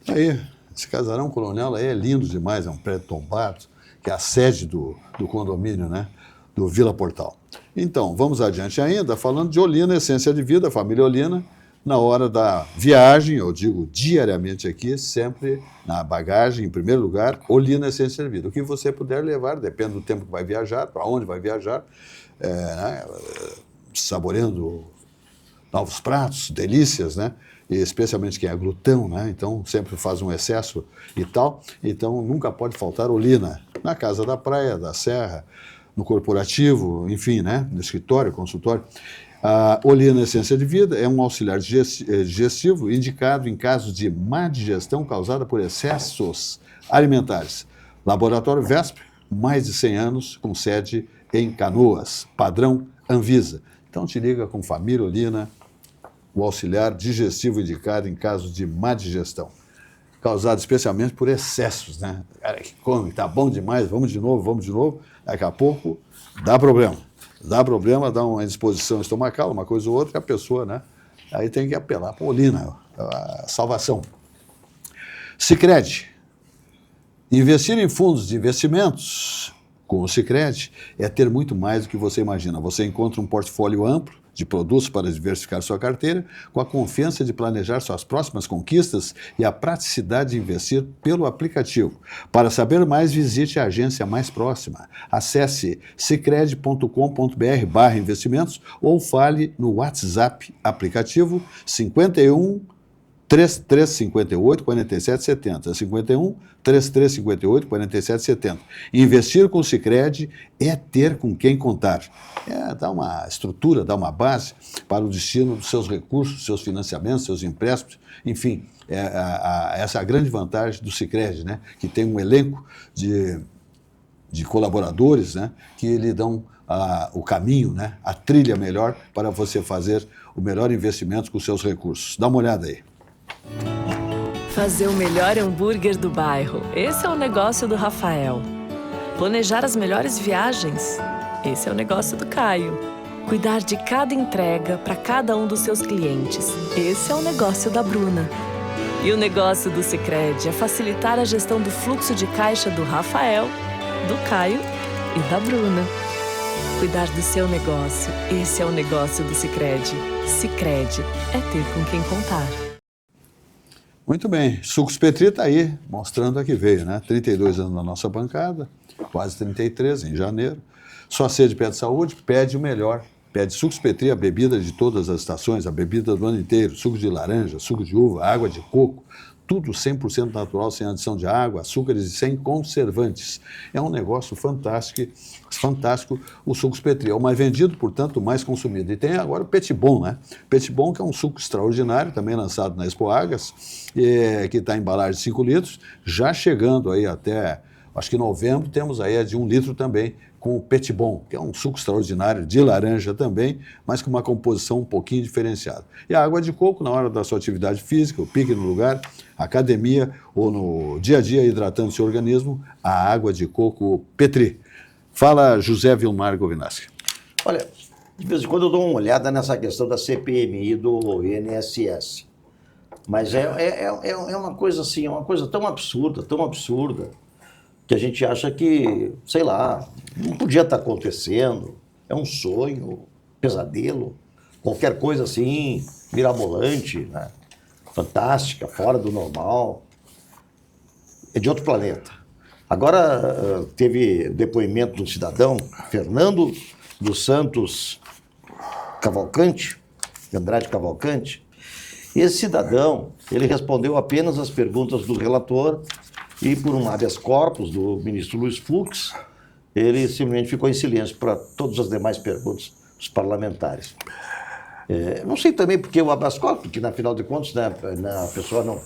Aí, esse casarão colonial aí é lindo demais, é um prédio tombado, que é a sede do condomínio, né, do Vila Portal. Então, vamos adiante ainda, falando de Olina, essência de vida, família Olina, na hora da viagem, eu digo diariamente aqui, sempre na bagagem, em primeiro lugar, Olina, essência de vida. O que você puder levar, depende do tempo que vai viajar, para onde vai viajar, né, saboreando novos pratos, delícias, né? E especialmente quem é glutão, né? Então sempre faz um excesso e tal. Então nunca pode faltar Olina, na casa da praia, da serra, no corporativo, enfim, né? No escritório, consultório. A Olina Essência de Vida é um auxiliar digestivo indicado em casos de má digestão causada por excessos alimentares. Laboratório VESP, mais de 100 anos, com sede em Canoas, padrão Anvisa. Então te liga com Familolina, o auxiliar digestivo indicado em casos de má digestão, causado especialmente por excessos, né? Cara que come, tá bom demais, vamos de novo, daqui a pouco dá problema, dá uma indisposição estomacal, uma coisa ou outra, e a pessoa, né? Aí tem que apelar para a Olina, a salvação. Sicredi. Investir em fundos de investimentos com o Sicredi é ter muito mais do que você imagina. Você encontra um portfólio amplo de produtos para diversificar sua carteira, com a confiança de planejar suas próximas conquistas e a praticidade de investir pelo aplicativo. Para saber mais, visite a agência mais próxima. Acesse sicredi.com.br/investimentos ou fale no WhatsApp aplicativo 51 3358 4770, 51 3358 4770. Investir com o Sicredi é ter com quem contar. É dar uma estrutura, dar uma base para o destino dos seus recursos, seus financiamentos, seus empréstimos, enfim, essa é a grande vantagem do Sicredi, né? Que tem um elenco de colaboradores, né? Que lhe dão o caminho, né? A trilha melhor para você fazer o melhor investimento com os seus recursos. Dá uma olhada aí. Fazer o melhor hambúrguer do bairro, esse é o negócio do Rafael. Planejar as melhores viagens, esse é o negócio do Caio. Cuidar de cada entrega para cada um dos seus clientes, esse é o negócio da Bruna. E o negócio do Sicredi é facilitar a gestão do fluxo de caixa do Rafael, do Caio e da Bruna. Cuidar do seu negócio, esse é o negócio do Sicredi. Sicredi é ter com quem contar. Muito bem, Sucos Petri está aí, mostrando a que veio, né? 32 anos na nossa bancada, quase 33 em janeiro. Sua sede pede saúde, pede o melhor. Pede Sucos Petri, a bebida de todas as estações, a bebida do ano inteiro, suco de laranja, suco de uva, água de coco, tudo 100% natural, sem adição de água, açúcares e sem conservantes. É um negócio fantástico o Sucos Petri. É o mais vendido, portanto, o mais consumido. E tem agora o Petibon, né? Petibon, que é um suco extraordinário, também lançado na Expo Agas, que está em embalagem de 5 litros, já chegando aí até, acho que em novembro, temos aí a de 1 litro também, com o Petibon, que é um suco extraordinário, de laranja também, mas com uma composição um pouquinho diferenciada. E a água de coco, na hora da sua atividade física, o pique no lugar, academia ou no dia a dia hidratando seu organismo, a água de coco Petri. Fala, José Vilmar Govinassi. Olha, de vez em quando eu dou uma olhada nessa questão da CPMI do INSS. Mas é uma coisa assim, é uma coisa tão absurda, que a gente acha que, sei lá, não podia estar acontecendo, é um sonho, pesadelo, qualquer coisa assim, mirabolante, né? Fantástica, fora do normal, é de outro planeta. Agora teve depoimento do cidadão Fernando dos Santos Cavalcante, Andrade Cavalcante, e esse cidadão, ele respondeu apenas as perguntas do relator e por um habeas corpus do ministro Luiz Fux, ele simplesmente ficou em silêncio para todas as demais perguntas dos parlamentares. Não sei também porque o habeas corpus, porque, na final de contas, né, a pessoa não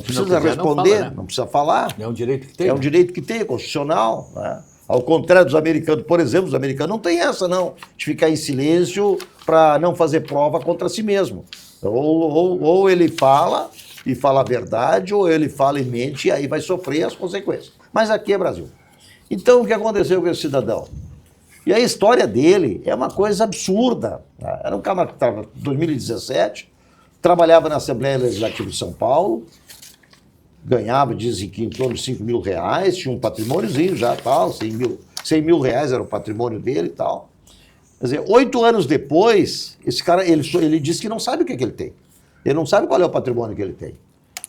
precisa responder, não precisa falar. É um direito que tem. É um direito que tem, é constitucional. Né? Ao contrário dos americanos, por exemplo, os americanos não têm essa, não, de ficar em silêncio para não fazer prova contra si mesmo. Ou ele fala e fala a verdade, ou ele fala e mente, e aí vai sofrer as consequências. Mas aqui é Brasil. Então, o que aconteceu com esse cidadão? E a história dele é uma coisa absurda. Tá? Era um cara que estava em 2017, trabalhava na Assembleia Legislativa de São Paulo, ganhava, dizem que em torno de R$5.000, tinha um patrimôniozinho já, tal, 100 mil reais era o patrimônio dele e tal. Quer dizer, 8 anos depois, esse cara, ele disse que não sabe o que ele tem. Ele não sabe qual é o patrimônio que ele tem.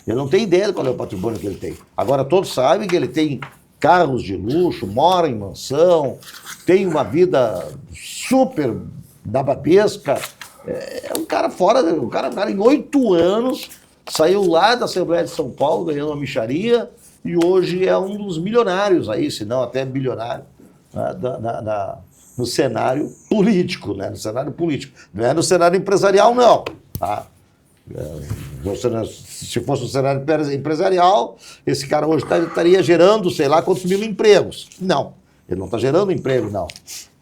Ele não tem ideia de qual é o patrimônio que ele tem. Agora, todos sabem que ele tem carros de luxo, mora em mansão, tem uma vida super nababesca. É um cara fora, um cara em 8 anos, saiu lá da Assembleia de São Paulo, ganhando uma mixaria, e hoje é um dos milionários aí, se não até bilionário, né, no cenário político, né? No cenário político. Não é no cenário empresarial, não. Tá? Se fosse um cenário empresarial, esse cara hoje estaria gerando, sei lá, quantos mil empregos. Não, ele não está gerando emprego, não.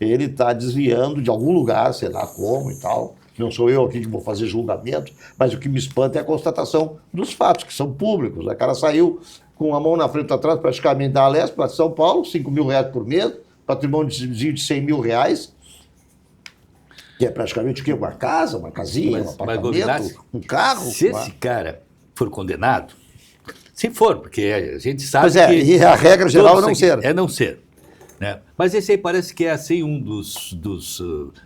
ele está desviando de algum lugar, sei lá como e tal. Não sou eu aqui que vou fazer julgamento, mas o que me espanta é a constatação dos fatos, que são públicos. O cara saiu com a mão na frente e atrás, praticamente da Alesp, para São Paulo, 5 mil reais por mês, patrimônio de 100 mil reais, que é praticamente o quê? Uma casa, uma casinha, um apartamento, um carro. Se esse cara for condenado, se for, porque a gente sabe pois é, que... e a regra geral é não ser. É não ser. Né? Mas esse aí parece que é assim um dos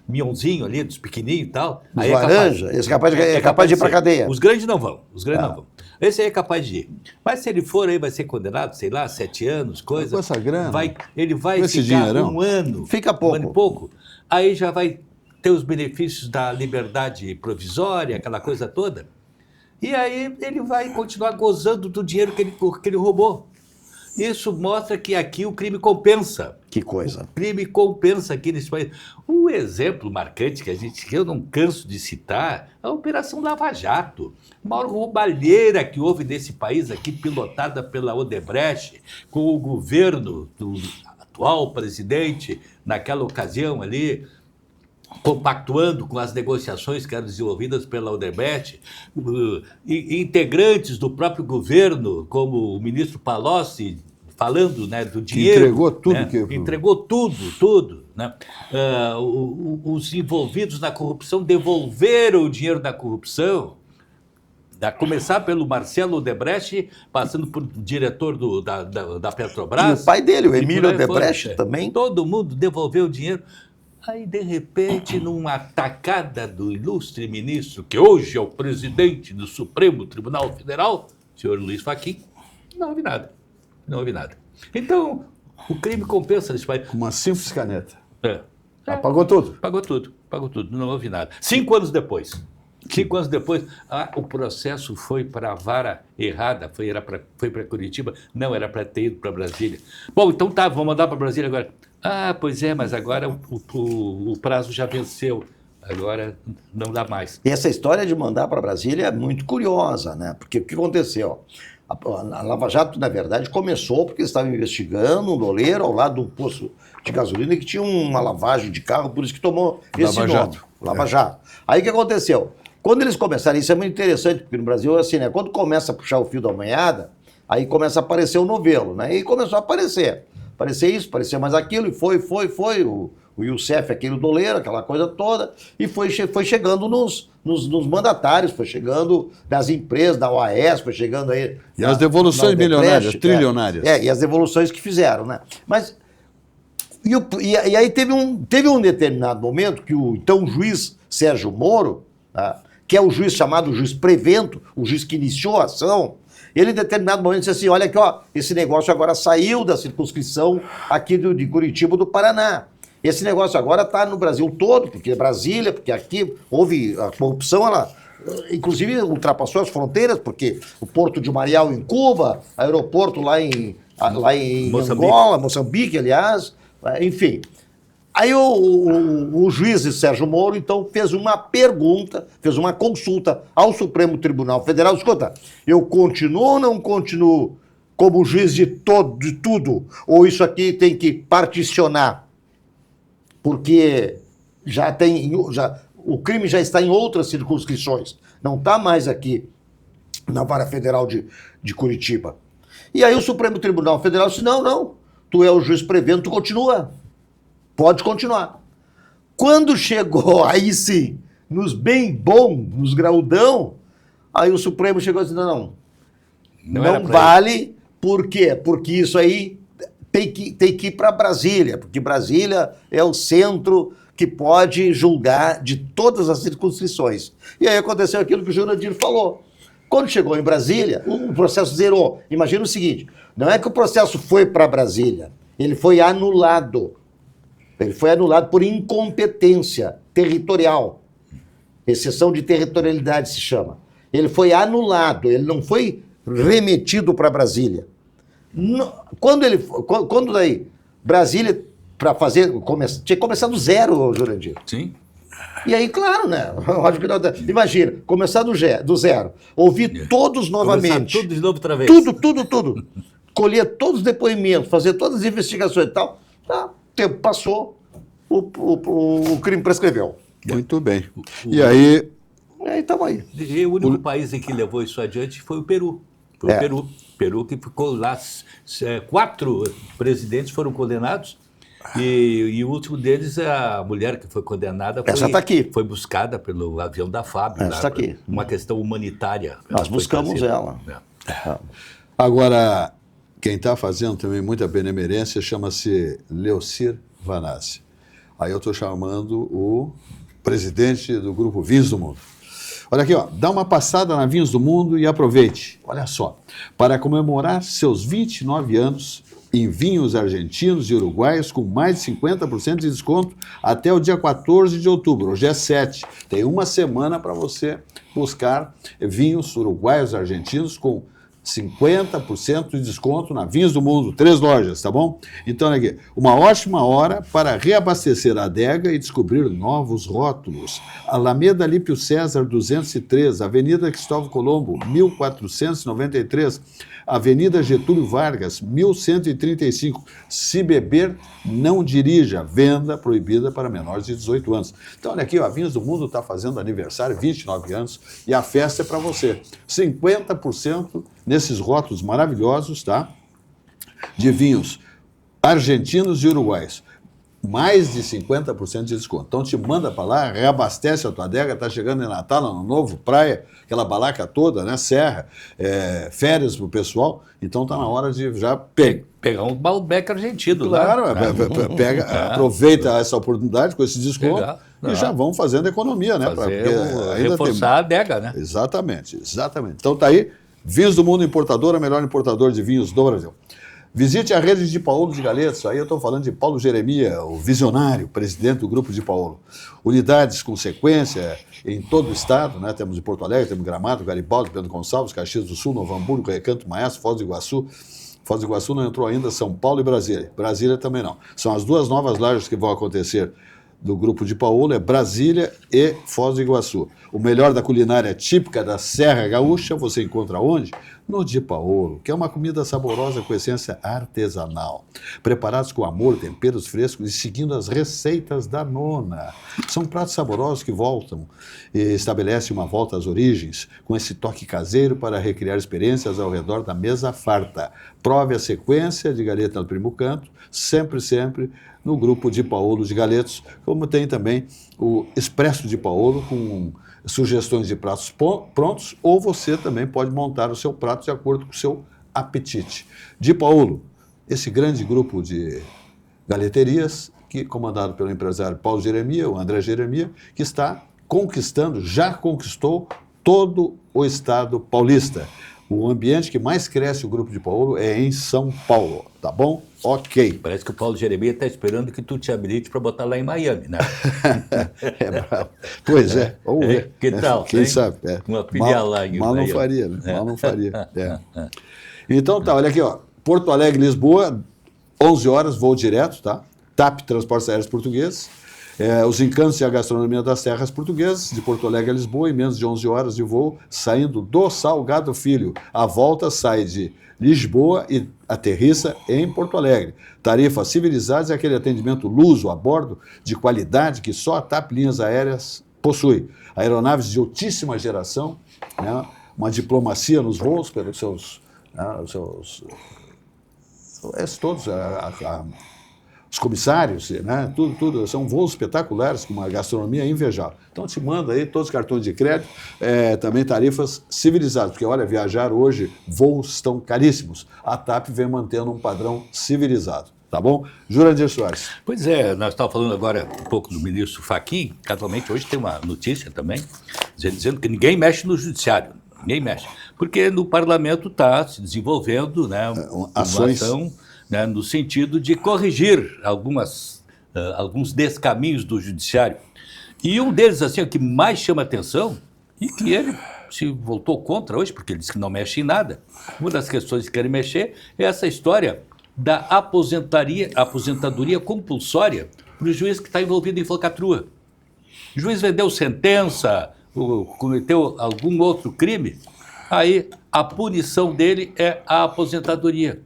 mionzinhos ali, dos pequenininhos e tal. Dos aí laranja, esse é capaz de ir para cadeia. Os grandes não vão, não vão. Esse aí é capaz de ir. Mas se ele for aí, vai ser condenado, sei lá, 7 anos, coisa. Com essa grana, ele vai com esse ficar dinheirão, um ano. Fica pouco. Um ano e pouco. Aí já vai ter os benefícios da liberdade provisória, aquela coisa toda. E aí ele vai continuar gozando do dinheiro que ele roubou. Isso mostra que aqui o crime compensa. Que coisa. O crime compensa aqui nesse país. Um exemplo marcante que eu não canso de citar é a Operação Lava Jato. A maior roubalheira que houve nesse país aqui, pilotada pela Odebrecht, com o governo do atual presidente, naquela ocasião ali, compactuando com as negociações que eram desenvolvidas pela Odebrecht, integrantes do próprio governo, como o ministro Palocci, falando, né, do dinheiro. Entregou tudo. Né? Entregou tudo. Né? Os envolvidos na corrupção devolveram o dinheiro da corrupção, a começar pelo Marcelo Odebrecht, passando por diretor da Petrobras. E o pai dele, o Emílio Odebrecht, também. Todo mundo devolveu o dinheiro. Aí, de repente, numa tacada do ilustre ministro, que hoje é o presidente do Supremo Tribunal Federal, senhor Luiz Fachin, não houve nada. Então, o crime compensa nesse país. Com uma simples caneta. Apagou tudo. Não houve nada. 5 anos depois, o processo foi para a vara errada, foi para Curitiba, não era para ter ido para Brasília. Bom, então tá, vamos mandar para Brasília agora. Pois é, mas agora o prazo já venceu, agora não dá mais. E essa história de mandar para Brasília é muito curiosa, né? Porque o que aconteceu? A Lava Jato, na verdade, começou porque eles estavam investigando um doleiro ao lado de um poço de gasolina que tinha uma lavagem de carro, por isso que tomou esse nome. Lava Jato. Aí o que aconteceu? Quando eles começaram, isso é muito interessante, porque no Brasil é assim, né? Quando começa a puxar o fio da manhada, aí começa a aparecer o novelo, né? E começou a aparecer. Aparecer isso, aparecer mais aquilo, e foi. O Youssef, aquele doleiro, aquela coisa toda, e foi chegando nos mandatários, foi chegando nas empresas, da OAS, foi chegando aí... E as devoluções milionárias, trilionárias. E as devoluções que fizeram, né? Mas... E aí teve um determinado momento que o então juiz Sérgio Moro, tá, que é o juiz chamado juiz prevento, o juiz que iniciou a ação, ele em determinado momento disse assim, olha aqui, ó, esse negócio agora saiu da circunscrição aqui de Curitiba do Paraná. Esse negócio agora está no Brasil todo, porque é Brasília, porque aqui houve a corrupção, ela inclusive ultrapassou as fronteiras, porque o Porto de Marial em Cuba, aeroporto lá em Angola, Moçambique, aliás, enfim. Aí o juiz Sérgio Moro, então, fez uma pergunta, fez uma consulta ao Supremo Tribunal Federal. Escuta, eu continuo ou não continuo como juiz de tudo? Ou isso aqui tem que particionar? Porque o crime já está em outras circunscrições. Não está mais aqui na Vara Federal de Curitiba. E aí o Supremo Tribunal Federal disse, não, tu é o juiz prevento, tu continua. Pode continuar. Quando chegou, aí sim, nos bem bom, nos graudão, aí o Supremo chegou e disse, não vale. Por quê? Porque isso aí tem que ir para Brasília, porque Brasília é o centro que pode julgar de todas as circunscrições. E aí aconteceu aquilo que o Jurandir falou. Quando chegou em Brasília, o processo zerou. Imagina o seguinte, não é que o processo foi para Brasília, ele foi anulado. Ele foi anulado por incompetência territorial. Exceção de territorialidade se chama. Ele foi anulado, ele não foi remetido para Brasília. Quando daí Brasília, para fazer, tinha que começar do zero, Jurandir. Sim. E aí, claro, né? Imagina, começar do zero, ouvir todos novamente. Começar tudo de novo outra vez. Tudo. Colher todos os depoimentos, fazer todas as investigações e tal. Tá, o tempo passou. o crime prescreveu. Muito bem. E aí... E estamos aí. E o único país em que levou isso adiante foi o Peru. Foi o Peru. Peru que ficou lá, 4 presidentes foram condenados e o último deles, a mulher que foi condenada, Essa tá aqui. Foi buscada pelo avião da FAB. Essa tá aqui. Uma questão humanitária. Nós buscamos ela. Agora, quem está fazendo também muita benemerência chama-se Leocir Vanassi. Aí eu estou chamando o presidente do grupo Vinhos do Mundo. Olha aqui, ó, dá uma passada na Vinhos do Mundo e aproveite. Olha só, para comemorar seus 29 anos em vinhos argentinos e uruguaios com mais de 50% de desconto até o dia 14 de outubro. Hoje é 7. Tem uma semana para você buscar vinhos uruguaios argentinos com 50% de desconto na Vinhos do Mundo, 3 lojas, tá bom? Então, olha aqui, uma ótima hora para reabastecer a adega e descobrir novos rótulos. Alameda Lípio César, 203, Avenida Cristóvão Colombo, 1493, Avenida Getúlio Vargas, 1135. Se beber, não dirija. Venda proibida para menores de 18 anos. Então, olha aqui, ó, a Vinhos do Mundo está fazendo aniversário, 29 anos, e a festa é para você. 50% nesses rótulos maravilhosos, tá? De vinhos argentinos e uruguaios. Mais de 50% de desconto. Então te manda para lá, reabastece a tua adega, tá chegando em Natal, Ano Novo, praia, aquela balaca toda, né? Serra, férias pro pessoal. Então tá na hora de já pegar um Malbec argentino. Claro, aproveita essa oportunidade com esse desconto e já vão fazendo economia, né? Reforçar a adega, né? Exatamente. Então tá aí, Vinhos do Mundo Importadora, melhor importador de vinhos do Brasil. Visite a rede de Paolo de Galetos, aí eu estou falando de Paulo Jeremia, o visionário, presidente do Grupo de Paolo. Unidades com sequência em todo o estado, né? Temos em Porto Alegre, temos Gramado, Garibaldi, Bento Gonçalves, Caxias do Sul, Novo Hamburgo, Recanto, Maiaço, Foz do Iguaçu. Foz do Iguaçu não entrou ainda, São Paulo e Brasília. Brasília também não. São as 2 novas lojas que vão acontecer do Grupo de Paolo, é Brasília e Foz do Iguaçu. O melhor da culinária típica da Serra Gaúcha você encontra onde? No Di Paolo, que é uma comida saborosa com essência artesanal. Preparados com amor, temperos frescos e seguindo as receitas da nona. São pratos saborosos que voltam e estabelecem uma volta às origens, com esse toque caseiro para recriar experiências ao redor da mesa farta. Prove a sequência de Galeta do Primo Canto, sempre no Grupo de Paolo de Galetos, como tem também o Expresso de Paolo com sugestões de pratos prontos, ou você também pode montar o seu prato de acordo com o seu apetite. De Paolo, esse grande grupo de galeterias, comandado pelo empresário Paulo Jeremia, o André Jeremia, que está já conquistou todo o estado paulista. O ambiente que mais cresce o Grupo de Paolo é em São Paulo, tá bom? Ok. Parece que o Paulo Jeremia está esperando que tu te habilite para botar lá em Miami, né? É bravo. Pois é, vamos ver. Que tal? Quem sabe? Uma filial lá em Mal não faria, né? Mal não faria. Então tá, olha aqui, ó. Porto Alegre, Lisboa, 11 horas, voo direto, tá? TAP, Transportes Aéreos Portugueses. Os encantos e a gastronomia das terras portuguesas, de Porto Alegre a Lisboa, em menos de 11 horas de voo, saindo do Salgado Filho. A volta sai de Lisboa e aterrissa em Porto Alegre. Tarifas civilizadas e aquele atendimento luso a bordo de qualidade que só a TAP Linhas Aéreas possui. Aeronaves de altíssima geração, né? Uma diplomacia nos voos pelos seus... todos... Os comissários, né? Tudo, são voos espetaculares, com uma gastronomia invejável. Então te manda aí todos os cartões de crédito, também tarifas civilizadas, porque olha, viajar hoje, voos estão caríssimos. A TAP vem mantendo um padrão civilizado, tá bom? Jurandir Soares. Pois é, nós estávamos falando agora um pouco do ministro Fachin, casualmente hoje tem uma notícia também, dizendo que ninguém mexe no judiciário, ninguém mexe, porque no parlamento está se desenvolvendo, né, ações... uma ação, né, no sentido de corrigir alguns descaminhos do judiciário. E um deles, assim, o que mais chama atenção, e que ele se voltou contra hoje, porque ele disse que não mexe em nada, uma das questões que querem mexer é essa história da aposentadoria compulsória para o juiz que está envolvido em falcatrua. O juiz vendeu sentença, cometeu algum outro crime, aí a punição dele é a aposentadoria.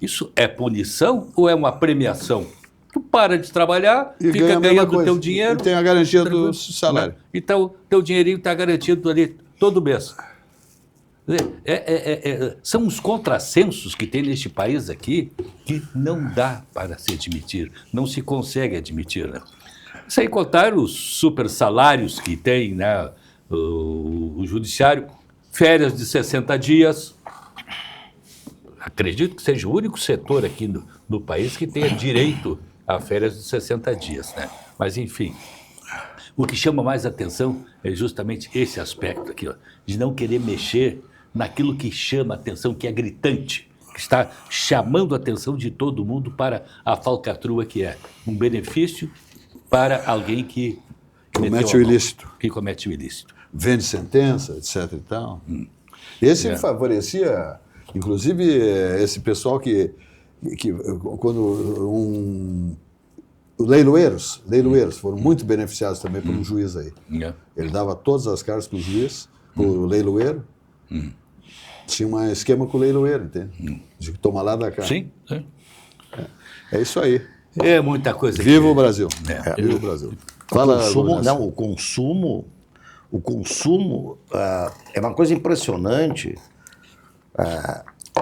Isso é punição ou é uma premiação? Tu para de trabalhar, E fica ganha a mesma ganhando o coisa. teu dinheiro. E tem a garantia do salário. Então, teu dinheirinho está garantido ali todo mês. São os contrassensos que tem neste país aqui que não dá para se admitir, não se consegue admitir, né? Sem contar os super salários que tem, né, o judiciário, férias de 60 dias. Acredito que seja o único setor aqui no país que tenha direito a férias de 60 dias, né? Mas, enfim, o que chama mais atenção é justamente esse aspecto aqui, ó, de não querer mexer naquilo que chama atenção, que é gritante, que está chamando a atenção de todo mundo para a falcatrua que é um benefício para alguém que Comete o ilícito. Que comete o ilícito. Vende sentença, etc. e tal. Esse favorecia, inclusive, esse pessoal que quando leiloeiros foram muito beneficiados também por um juiz aí. Ele dava todas as cartas para o juiz, para o leiloeiro. Tinha um esquema com o leiloeiro, entende? De tomar lá da cá. Sim. É isso aí. É muita coisa. Viva o Brasil. Viva o Brasil. O consumo é uma coisa impressionante.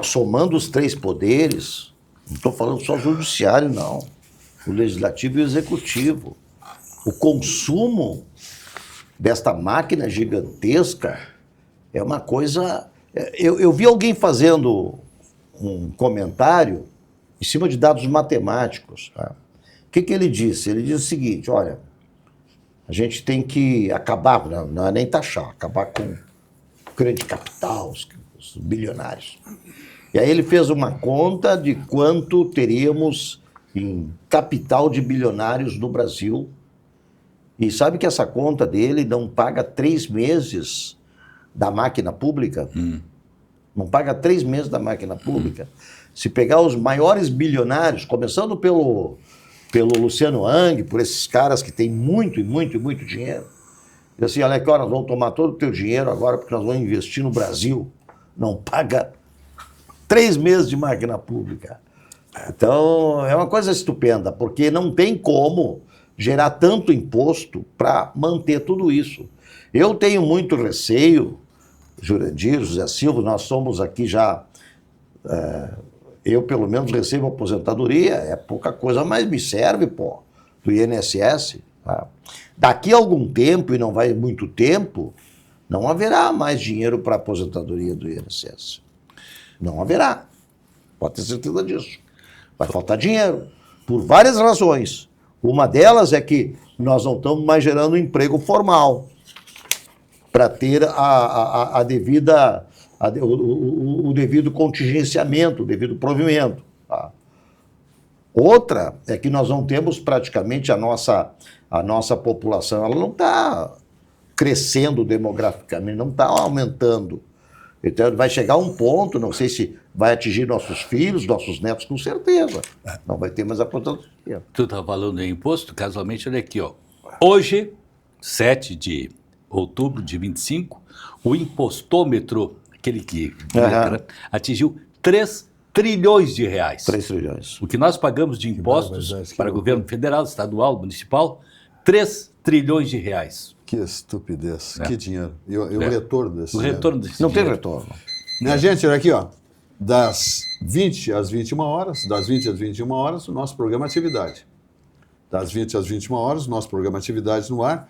Somando os três poderes, não estou falando só judiciário, não. O legislativo e o executivo. O consumo desta máquina gigantesca é uma coisa... Eu vi alguém fazendo um comentário em cima de dados matemáticos. Tá? O que ele disse? Ele disse o seguinte, olha, a gente tem que acabar, não é nem taxar, acabar com o grande capital, os bilionários. E aí ele fez uma conta de quanto teríamos em capital de bilionários no Brasil. E sabe que essa conta dele não paga 3 meses da máquina pública? Não paga 3 meses da máquina pública. Se pegar os maiores bilionários, começando pelo Luciano Hang, por esses caras que têm muito dinheiro, e assim, olha aqui, nós vamos tomar todo o teu dinheiro agora porque nós vamos investir no Brasil. Não paga 3 meses de máquina pública. Então, é uma coisa estupenda, porque não tem como gerar tanto imposto para manter tudo isso. Eu tenho muito receio, Jurandir, José Silva, nós somos aqui já... eu, pelo menos, recebo aposentadoria, é pouca coisa, mas me serve, pô, do INSS. Tá? Daqui a algum tempo, e não vai muito tempo, não haverá mais dinheiro para a aposentadoria do INSS. Não haverá. Pode ter certeza disso. Vai faltar dinheiro, por várias razões. Uma delas é que nós não estamos mais gerando emprego formal para ter o devido contingenciamento, o devido provimento. Tá? Outra é que nós não temos praticamente a nossa população, ela não está crescendo demograficamente, não está aumentando. Então vai chegar um ponto, não sei se vai atingir nossos filhos, nossos netos, com certeza. Não vai ter mais aposentadoria. Tu está falando em imposto, casualmente, olha aqui, ó. Hoje, 7 de outubro de 25, o impostômetro, aquele que atingiu 3 trilhões de reais. 3 trilhões. O que nós pagamos de impostos para o governo federal, estadual, municipal, 3 trilhões de reais. Que estupidez, que dinheiro. E o retorno desse dinheiro? O retorno desse não dinheiro. Tem retorno. Minha gente, olha aqui, ó. Das 20 às 21 horas, das 20 às 21 horas, o nosso programa Atividade. Das 20 às 21 horas, o nosso programa Atividade no ar,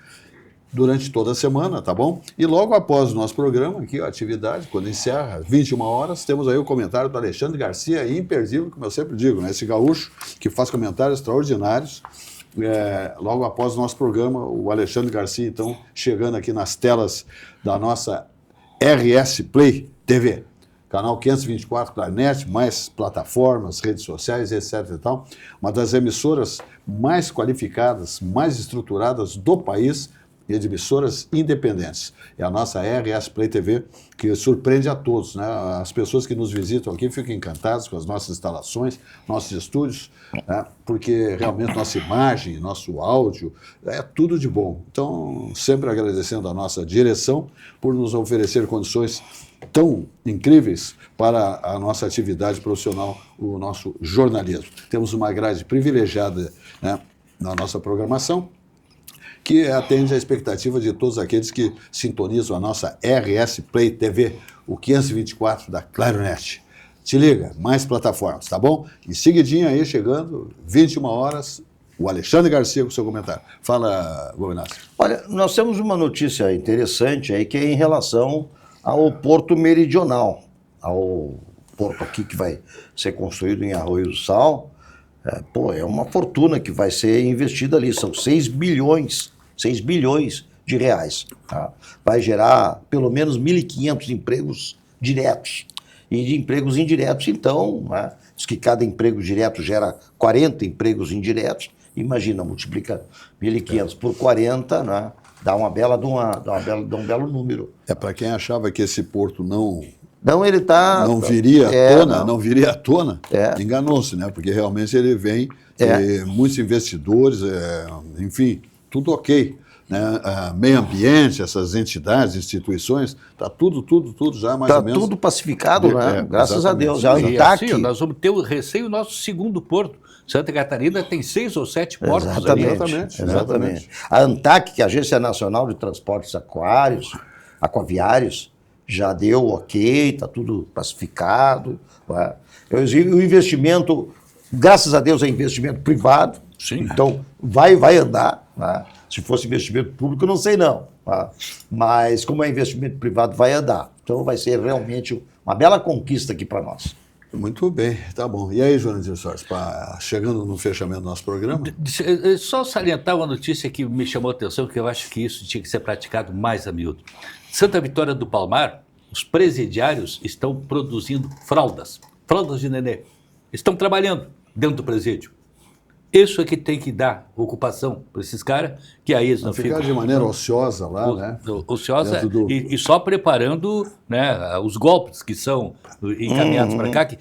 durante toda a semana, tá bom? E logo após o nosso programa, aqui, ó, Atividade, quando encerra, 21 horas, temos aí o comentário do Alexandre Garcia, imperdível, como eu sempre digo, né? Esse gaúcho que faz comentários extraordinários. Logo após o nosso programa, o Alexandre Garcia, então, chegando aqui nas telas da nossa RS Play TV, canal 524 Clarinet, mais plataformas, redes sociais, etc. e tal. Uma das emissoras mais qualificadas, mais estruturadas do país, e de emissoras independentes. É a nossa RS Play TV, que surpreende a todos, né? As pessoas que nos visitam aqui ficam encantadas com as nossas instalações, nossos estúdios, né? Porque realmente nossa imagem, nosso áudio, é tudo de bom. Então, sempre agradecendo a nossa direção por nos oferecer condições tão incríveis para a nossa atividade profissional, o nosso jornalismo. Temos uma grade privilegiada, né, na nossa programação, que atende à expectativa de todos aqueles que sintonizam a nossa RS Play TV, o 524 da Claronet. Te liga, mais plataformas, tá bom? E seguidinho aí, chegando, 21 horas, o Alexandre Garcia com o seu comentário. Fala, Govinassi. Olha, nós temos uma notícia interessante aí, que é em relação ao Porto Meridional, ao porto aqui que vai ser construído em Arroio do Sal. É uma fortuna que vai ser investida ali, são 6 bilhões de reais. Tá? Vai gerar pelo menos 1.500 empregos diretos. E de empregos indiretos, então, né? Diz que cada emprego direto gera 40 empregos indiretos. Imagina, multiplica 1.500 por 40, né? Dá um belo número. Para quem achava que esse porto não viria à tona, enganou-se, né? Porque realmente ele vem, muitos investidores, enfim, tudo ok. Né? Meio ambiente, essas entidades, instituições, está tudo já mais ou menos... Está tudo pacificado, né? Graças a Deus. Já e assim, nós vamos ter o nosso segundo porto. Santa Catarina tem 6 ou 7 portos ali. Exatamente. A ANTAC, que é a Agência Nacional de Transportes Aquaviários, já deu ok, está tudo pacificado. Né? O investimento, graças a Deus, é investimento privado. Sim. Então, vai andar. Né? Se fosse investimento público, não sei não. Tá? Mas, como é investimento privado, vai andar. Então, vai ser realmente uma bela conquista aqui para nós. Muito bem, tá bom. E aí, Joãozinho Soares, chegando no fechamento do nosso programa? Só salientar uma notícia que me chamou a atenção, porque eu acho que isso tinha que ser praticado mais a miúdo. Santa Vitória do Palmar, os presidiários estão produzindo fraldas de nenê. Estão trabalhando dentro do presídio. Isso é que tem que dar ocupação para esses caras, que aí eles não ficam... Ficar de maneira ociosa lá, né? Ociosa e só preparando, né, os golpes que são encaminhados para cá, que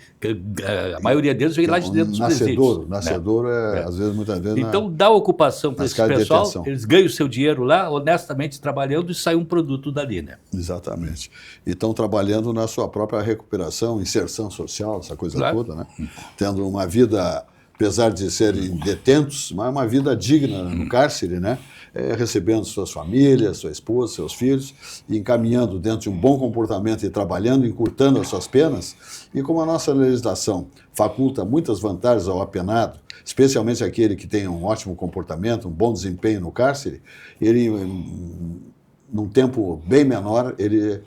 a maioria deles vem lá de dentro dos presídios. Nascedouro às vezes, muitas vezes... Então, dá ocupação para esse pessoal, eles ganham o seu dinheiro lá, honestamente trabalhando, e sai um produto dali, né? Exatamente. E estão trabalhando na sua própria recuperação, inserção social, essa coisa toda, né? Tendo uma vida... apesar de serem detentos, mas uma vida digna no cárcere, né? Recebendo suas famílias, sua esposa, seus filhos, e encaminhando dentro de um bom comportamento e trabalhando, encurtando as suas penas. E como a nossa legislação faculta muitas vantagens ao apenado, especialmente aquele que tem um ótimo comportamento, um bom desempenho no cárcere, ele, num tempo bem menor, ele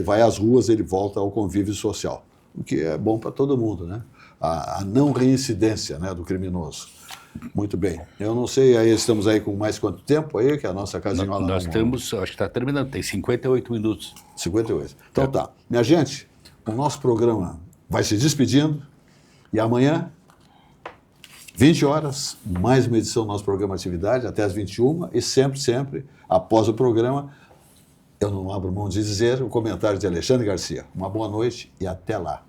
vai às ruas, ele volta ao convívio social, o que é bom para todo mundo, né? A não reincidência, né, do criminoso. Muito bem. Eu não sei, aí estamos aí com mais quanto tempo aí, que a nossa casinha... Nós temos, acho que está terminando, tem 58 minutos. 58. Então tá. Minha gente, o nosso programa vai se despedindo e amanhã, 20 horas, mais uma edição do nosso programa Atividade, até as 21 e sempre, após o programa, eu não abro mão de dizer o comentário de Alexandre Garcia. Uma boa noite e até lá.